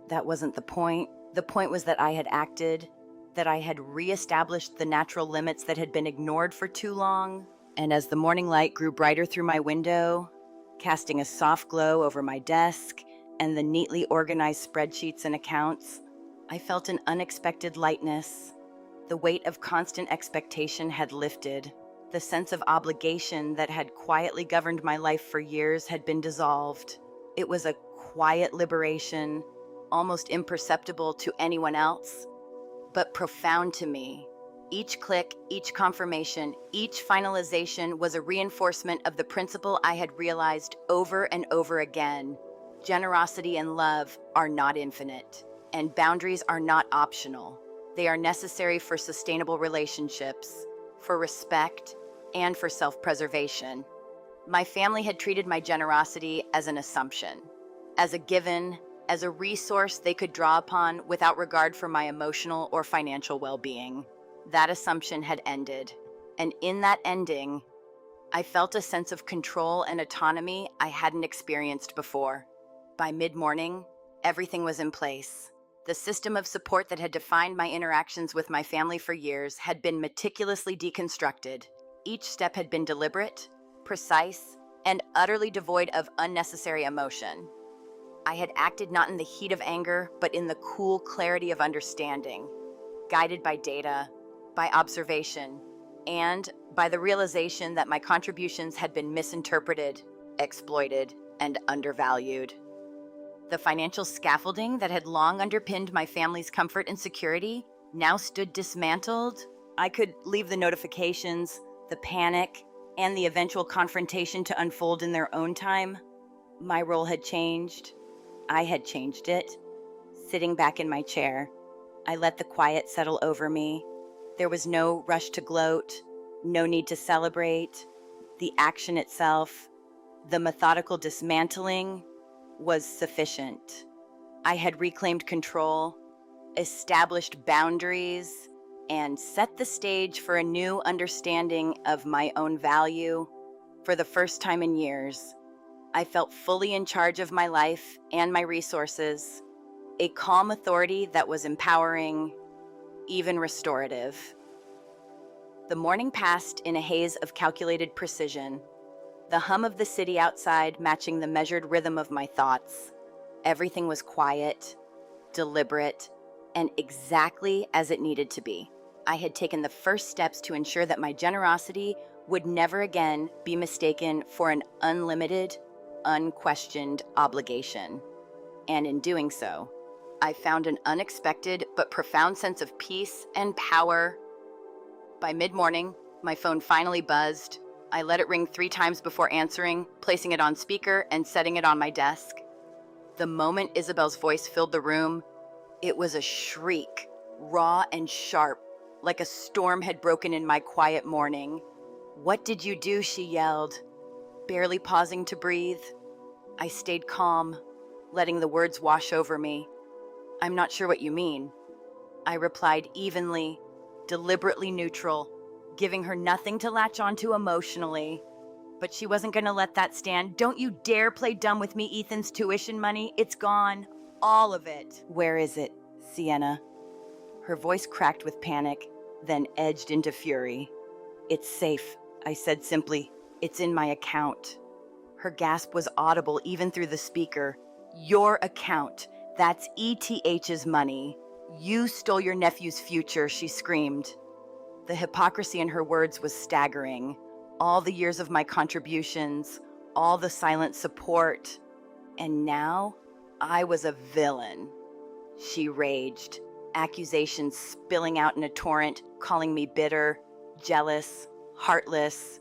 That wasn't the point. The point was that I had acted, that I had reestablished the natural limits that had been ignored for too long. And as the morning light grew brighter through my window, casting a soft glow over my desk and the neatly organized spreadsheets and accounts, I felt an unexpected lightness. The weight of constant expectation had lifted. The sense of obligation that had quietly governed my life for years had been dissolved. It was a quiet liberation, almost imperceptible to anyone else, but profound to me. Each click, each confirmation, each finalization was a reinforcement of the principle I had realized over and over again. Generosity and love are not infinite, and boundaries are not optional. They are necessary for sustainable relationships, for respect, and for self-preservation. My family had treated my generosity as an assumption, as a given, as a resource they could draw upon without regard for my emotional or financial well-being. That assumption had ended, and in that ending, I felt a sense of control and autonomy I hadn't experienced before. By mid-morning, everything was in place. The system of support that had defined my interactions with my family for years had been meticulously deconstructed. Each step had been deliberate, precise, and utterly devoid of unnecessary emotion. I had acted not in the heat of anger, but in the cool clarity of understanding, guided by data, by observation, and by the realization that my contributions had been misinterpreted, exploited, and undervalued. The financial scaffolding that had long underpinned my family's comfort and security now stood dismantled. I could leave the notifications, the panic, and the eventual confrontation to unfold in their own time. My role had changed. I had changed it. Sitting back in my chair, I let the quiet settle over me. There was no rush to gloat, no need to celebrate. The action itself, the methodical dismantling, was sufficient. I had reclaimed control, established boundaries, and set the stage for a new understanding of my own value. For the first time in years, I felt fully in charge of my life and my resources, a calm authority that was empowering, even restorative. The morning passed in a haze of calculated precision, the hum of the city outside matching the measured rhythm of my thoughts. Everything was quiet, deliberate, and exactly as it needed to be. I had taken the first steps to ensure that my generosity would never again be mistaken for an unlimited, unquestioned obligation. And in doing so, I found an unexpected but profound sense of peace and power. By mid-morning, my phone finally buzzed. I let it ring 3 times before answering, placing it on speaker and setting it on my desk. The moment Isabel's voice filled the room, it was a shriek, raw and sharp, like a storm had broken in my quiet morning. "What did you do?" she yelled, barely pausing to breathe. I stayed calm, letting the words wash over me. "I'm not sure what you mean," I replied evenly, deliberately neutral, giving her nothing to latch onto emotionally. But she wasn't going to let that stand. "Don't you dare play dumb with me. Ethan's tuition money, it's gone. All of it." "Where is it, Sienna?" Her voice cracked with panic, then edged into fury. "It's safe," I said simply. "It's in my account." Her gasp was audible even through the speaker. "Your account. That's ETH's money. You stole your nephew's future," she screamed. The hypocrisy in her words was staggering. All the years of my contributions, all the silent support. And now, I was a villain. She raged, accusations spilling out in a torrent, calling me bitter, jealous, heartless.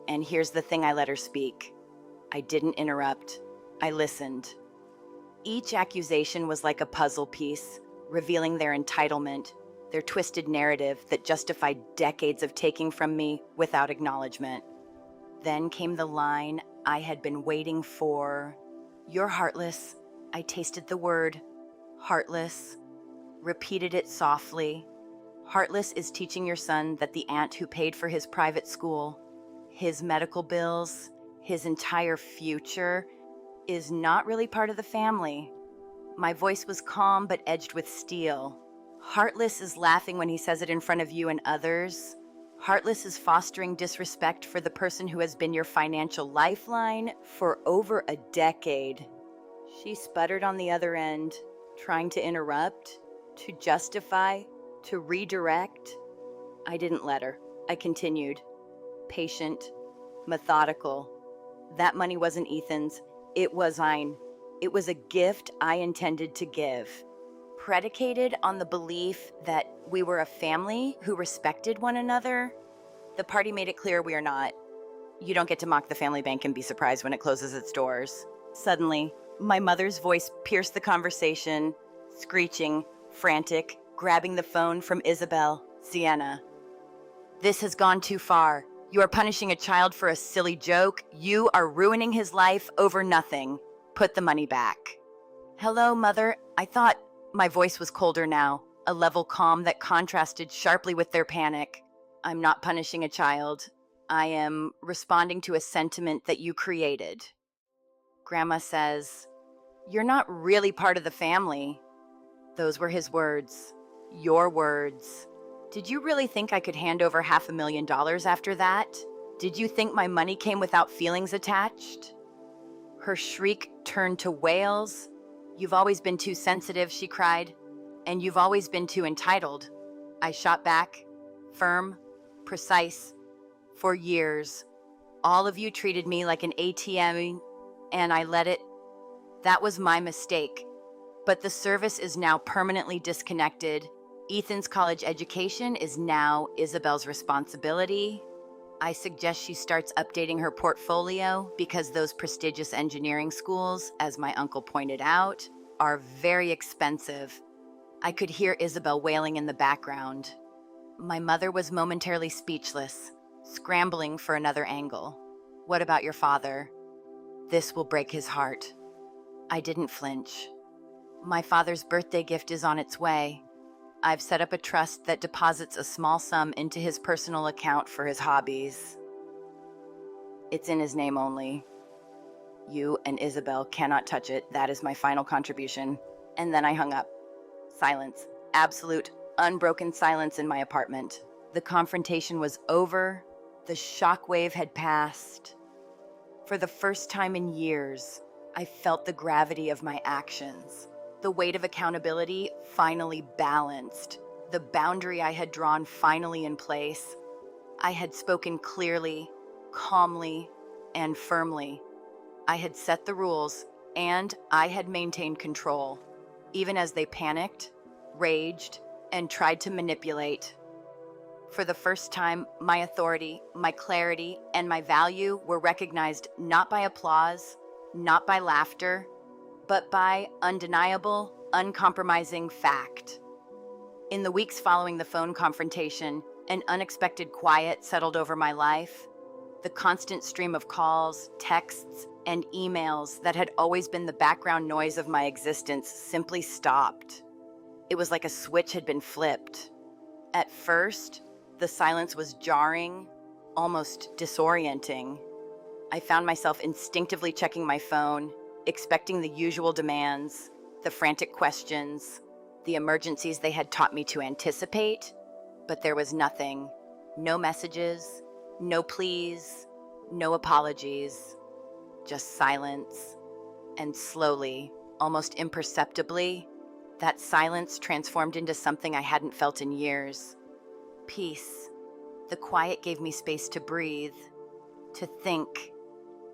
And here's the thing: I let her speak. I didn't interrupt. I listened. Each accusation was like a puzzle piece, revealing their entitlement, their twisted narrative that justified decades of taking from me without acknowledgement. Then came the line I had been waiting for. "You're heartless." I tasted the word, heartless, repeated it softly. "Heartless is teaching your son that the aunt who paid for his private school, his medical bills, his entire future, is not really part of the family." My voice was calm but edged with steel. "Heartless is laughing when he says it in front of you and others. Heartless is fostering disrespect for the person who has been your financial lifeline for over a decade." She sputtered on the other end, trying to interrupt, to justify, to redirect. I didn't let her. I continued, patient, methodical. "That money wasn't Ethan's. It was mine. It was a gift I intended to give, predicated on the belief that we were a family who respected one another. The party made it clear we are not. You don't get to mock the family bank and be surprised when it closes its doors." Suddenly, my mother's voice pierced the conversation, screeching, frantic, grabbing the phone from Isabel. "Sienna, this has gone too far. You are punishing a child for a silly joke. You are ruining his life over nothing. Put the money back." "Hello, Mother. I thought..." My voice was colder now, a level calm that contrasted sharply with their panic. "I'm not punishing a child. I am responding to a sentiment that you created. Grandma says, you're not really part of the family." Those were his words. Your words. "Did you really think I could hand over $500,000 after that? Did you think my money came without feelings attached?" Her shriek turned to wails. "You've always been too sensitive," she cried. "And you've always been too entitled." I shot back, firm, precise. "For years, all of you treated me like an ATM, and I let it. That was my mistake. But the service is now permanently disconnected. Ethan's college education is now Isabel's responsibility. I suggest she starts updating her portfolio because those prestigious engineering schools, as my uncle pointed out, are very expensive." I could hear Isabel wailing in the background. My mother was momentarily speechless, scrambling for another angle. "What about your father? This will break his heart." I didn't flinch. "My father's birthday gift is on its way. I've set up a trust that deposits a small sum into his personal account for his hobbies. It's in his name only. You and Isabel cannot touch it. That is my final contribution." And then I hung up. Silence. Absolute, unbroken silence in my apartment. The confrontation was over. The shockwave had passed. For the first time in years, I felt the gravity of my actions. The weight of accountability finally balanced. The boundary I had drawn finally in place. I had spoken clearly, calmly, and firmly. I had set the rules, and I had maintained control. even as they panicked, raged, and tried to manipulate. For the first time, my authority, my clarity, and my value were recognized not by applause, not by laughter, but by undeniable, uncompromising fact. In the weeks following the phone confrontation, an unexpected quiet settled over my life. The constant stream of calls, texts, and emails that had always been the background noise of my existence simply stopped. It was like a switch had been flipped. At first, the silence was jarring, almost disorienting. I found myself instinctively checking my phone, expecting the usual demands, the frantic questions, the emergencies they had taught me to anticipate, but there was nothing. No messages, no pleas, no apologies, just silence. And slowly, almost imperceptibly, that silence transformed into something I hadn't felt in years. Peace. The quiet gave me space to breathe, to think,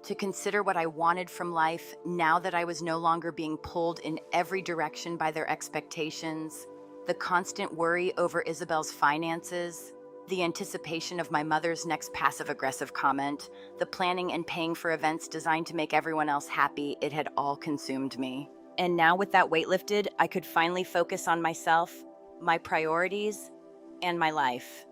to consider what I wanted from life now that I was no longer being pulled in every direction by their expectations, the constant worry over Isabel's finances, the anticipation of my mother's next passive-aggressive comment, the planning and paying for events designed to make everyone else happy. It had all consumed me. And now with that weight lifted, I could finally focus on myself, my priorities, and my life.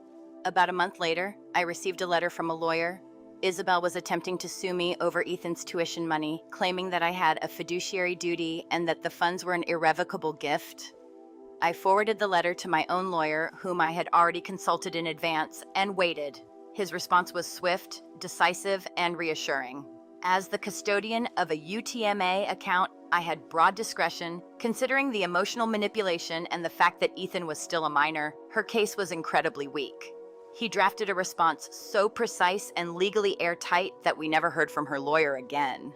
About a month later, I received a letter from a lawyer. Isabel was attempting to sue me over Ethan's tuition money, claiming that I had a fiduciary duty and that the funds were an irrevocable gift. I forwarded the letter to my own lawyer, whom I had already consulted in advance, and waited. His response was swift, decisive, and reassuring. As the custodian of a UTMA account, I had broad discretion. Considering the emotional manipulation and the fact that Ethan was still a minor, her case was incredibly weak. He drafted a response so precise and legally airtight that we never heard from her lawyer again.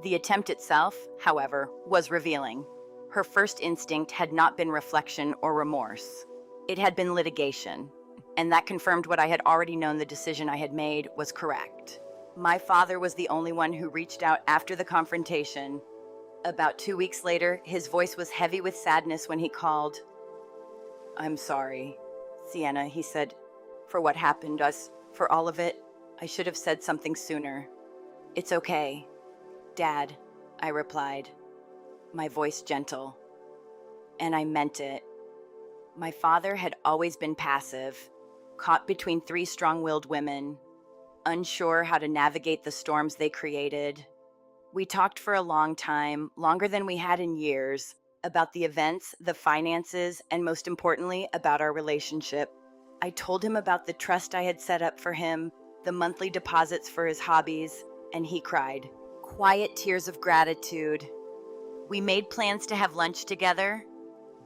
The attempt itself, however, was revealing. Her first instinct had not been reflection or remorse. It had been litigation, and that confirmed what I had already known: the decision I had made was correct. My father was the only one who reached out after the confrontation. About 2 weeks later, his voice was heavy with sadness when he called. "I'm sorry, Sienna," he said, "for what happened, for all of it. I should have said something sooner." "It's okay, Dad," I replied, my voice gentle. And I meant it. My father had always been passive, caught between three strong-willed women, unsure how to navigate the storms they created. We talked for a long time, longer than we had in years, about the events, the finances, and most importantly, about our relationship. I told him about the trust I had set up for him, the monthly deposits for his hobbies, and he cried. Quiet tears of gratitude. We made plans to have lunch together,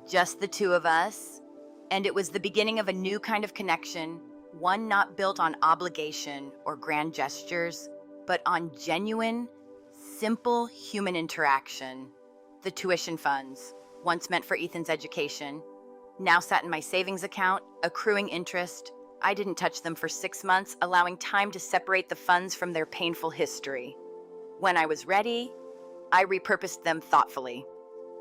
just the two of us, and it was the beginning of a new kind of connection, one not built on obligation or grand gestures, but on genuine, simple human interaction. The tuition funds, once meant for Ethan's education, now sat in my savings account, accruing interest. I didn't touch them for 6 months, allowing time to separate the funds from their painful history. When I was ready, I repurposed them thoughtfully.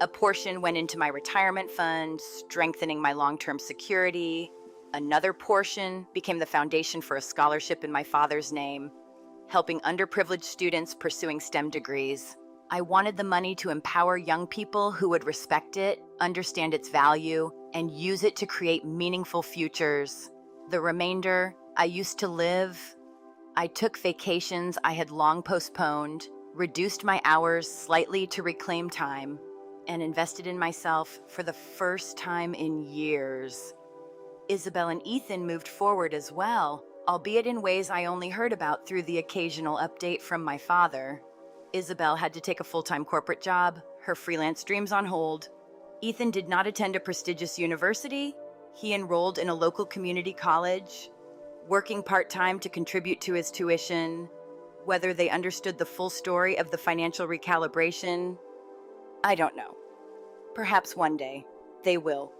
A portion went into my retirement fund, strengthening my long-term security. Another portion became the foundation for a scholarship in my father's name, helping underprivileged students pursuing STEM degrees. I wanted the money to empower young people who would respect it, understand its value, and use it to create meaningful futures. The remainder, I used to live. I took vacations I had long postponed, reduced my hours slightly to reclaim time, and invested in myself for the first time in years. Isabel and Ethan moved forward as well, albeit in ways I only heard about through the occasional update from my father. Isabel had to take a full-time corporate job, her freelance dreams on hold. Ethan did not attend a prestigious university. He enrolled in a local community college, working part-time to contribute to his tuition. Whether they understood the full story of the financial recalibration, I don't know. Perhaps one day they will,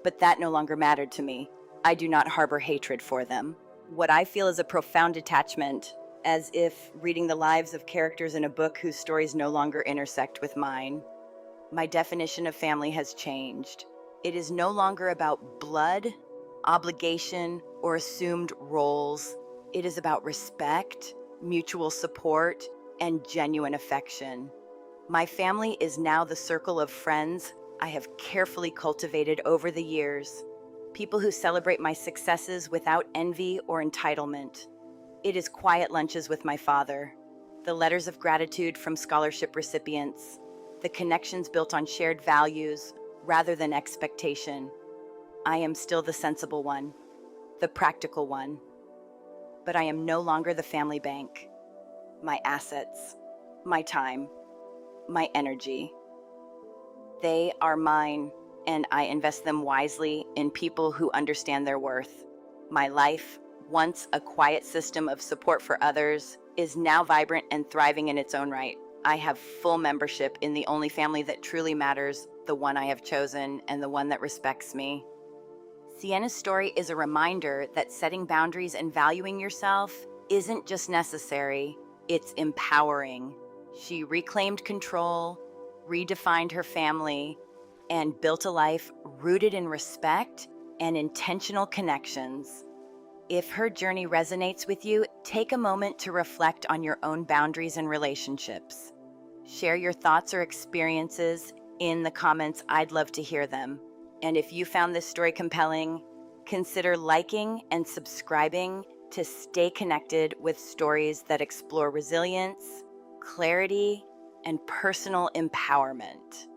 but that no longer mattered to me. I do not harbor hatred for them. What I feel is a profound attachment, as if reading the lives of characters in a book whose stories no longer intersect with mine. My definition of family has changed. It is no longer about blood, obligation, or assumed roles. It is about respect, mutual support, and genuine affection. My family is now the circle of friends I have carefully cultivated over the years. People who celebrate my successes without envy or entitlement. It is quiet lunches with my father, the letters of gratitude from scholarship recipients, the connections built on shared values rather than expectation. I am still the sensible one, the practical one, but I am no longer the family bank. My assets, my time, my energy. They are mine, and I invest them wisely in people who understand their worth. My life, once a quiet system of support for others, is now vibrant and thriving in its own right. I have full membership in the only family that truly matters, the one I have chosen, and the one that respects me. Sienna's story is a reminder that setting boundaries and valuing yourself isn't just necessary, it's empowering. She reclaimed control, redefined her family, and built a life rooted in respect and intentional connections. If her journey resonates with you, take a moment to reflect on your own boundaries and relationships. Share your thoughts or experiences in the comments. I'd love to hear them. And if you found this story compelling, consider liking and subscribing to stay connected with stories that explore resilience, clarity, and personal empowerment.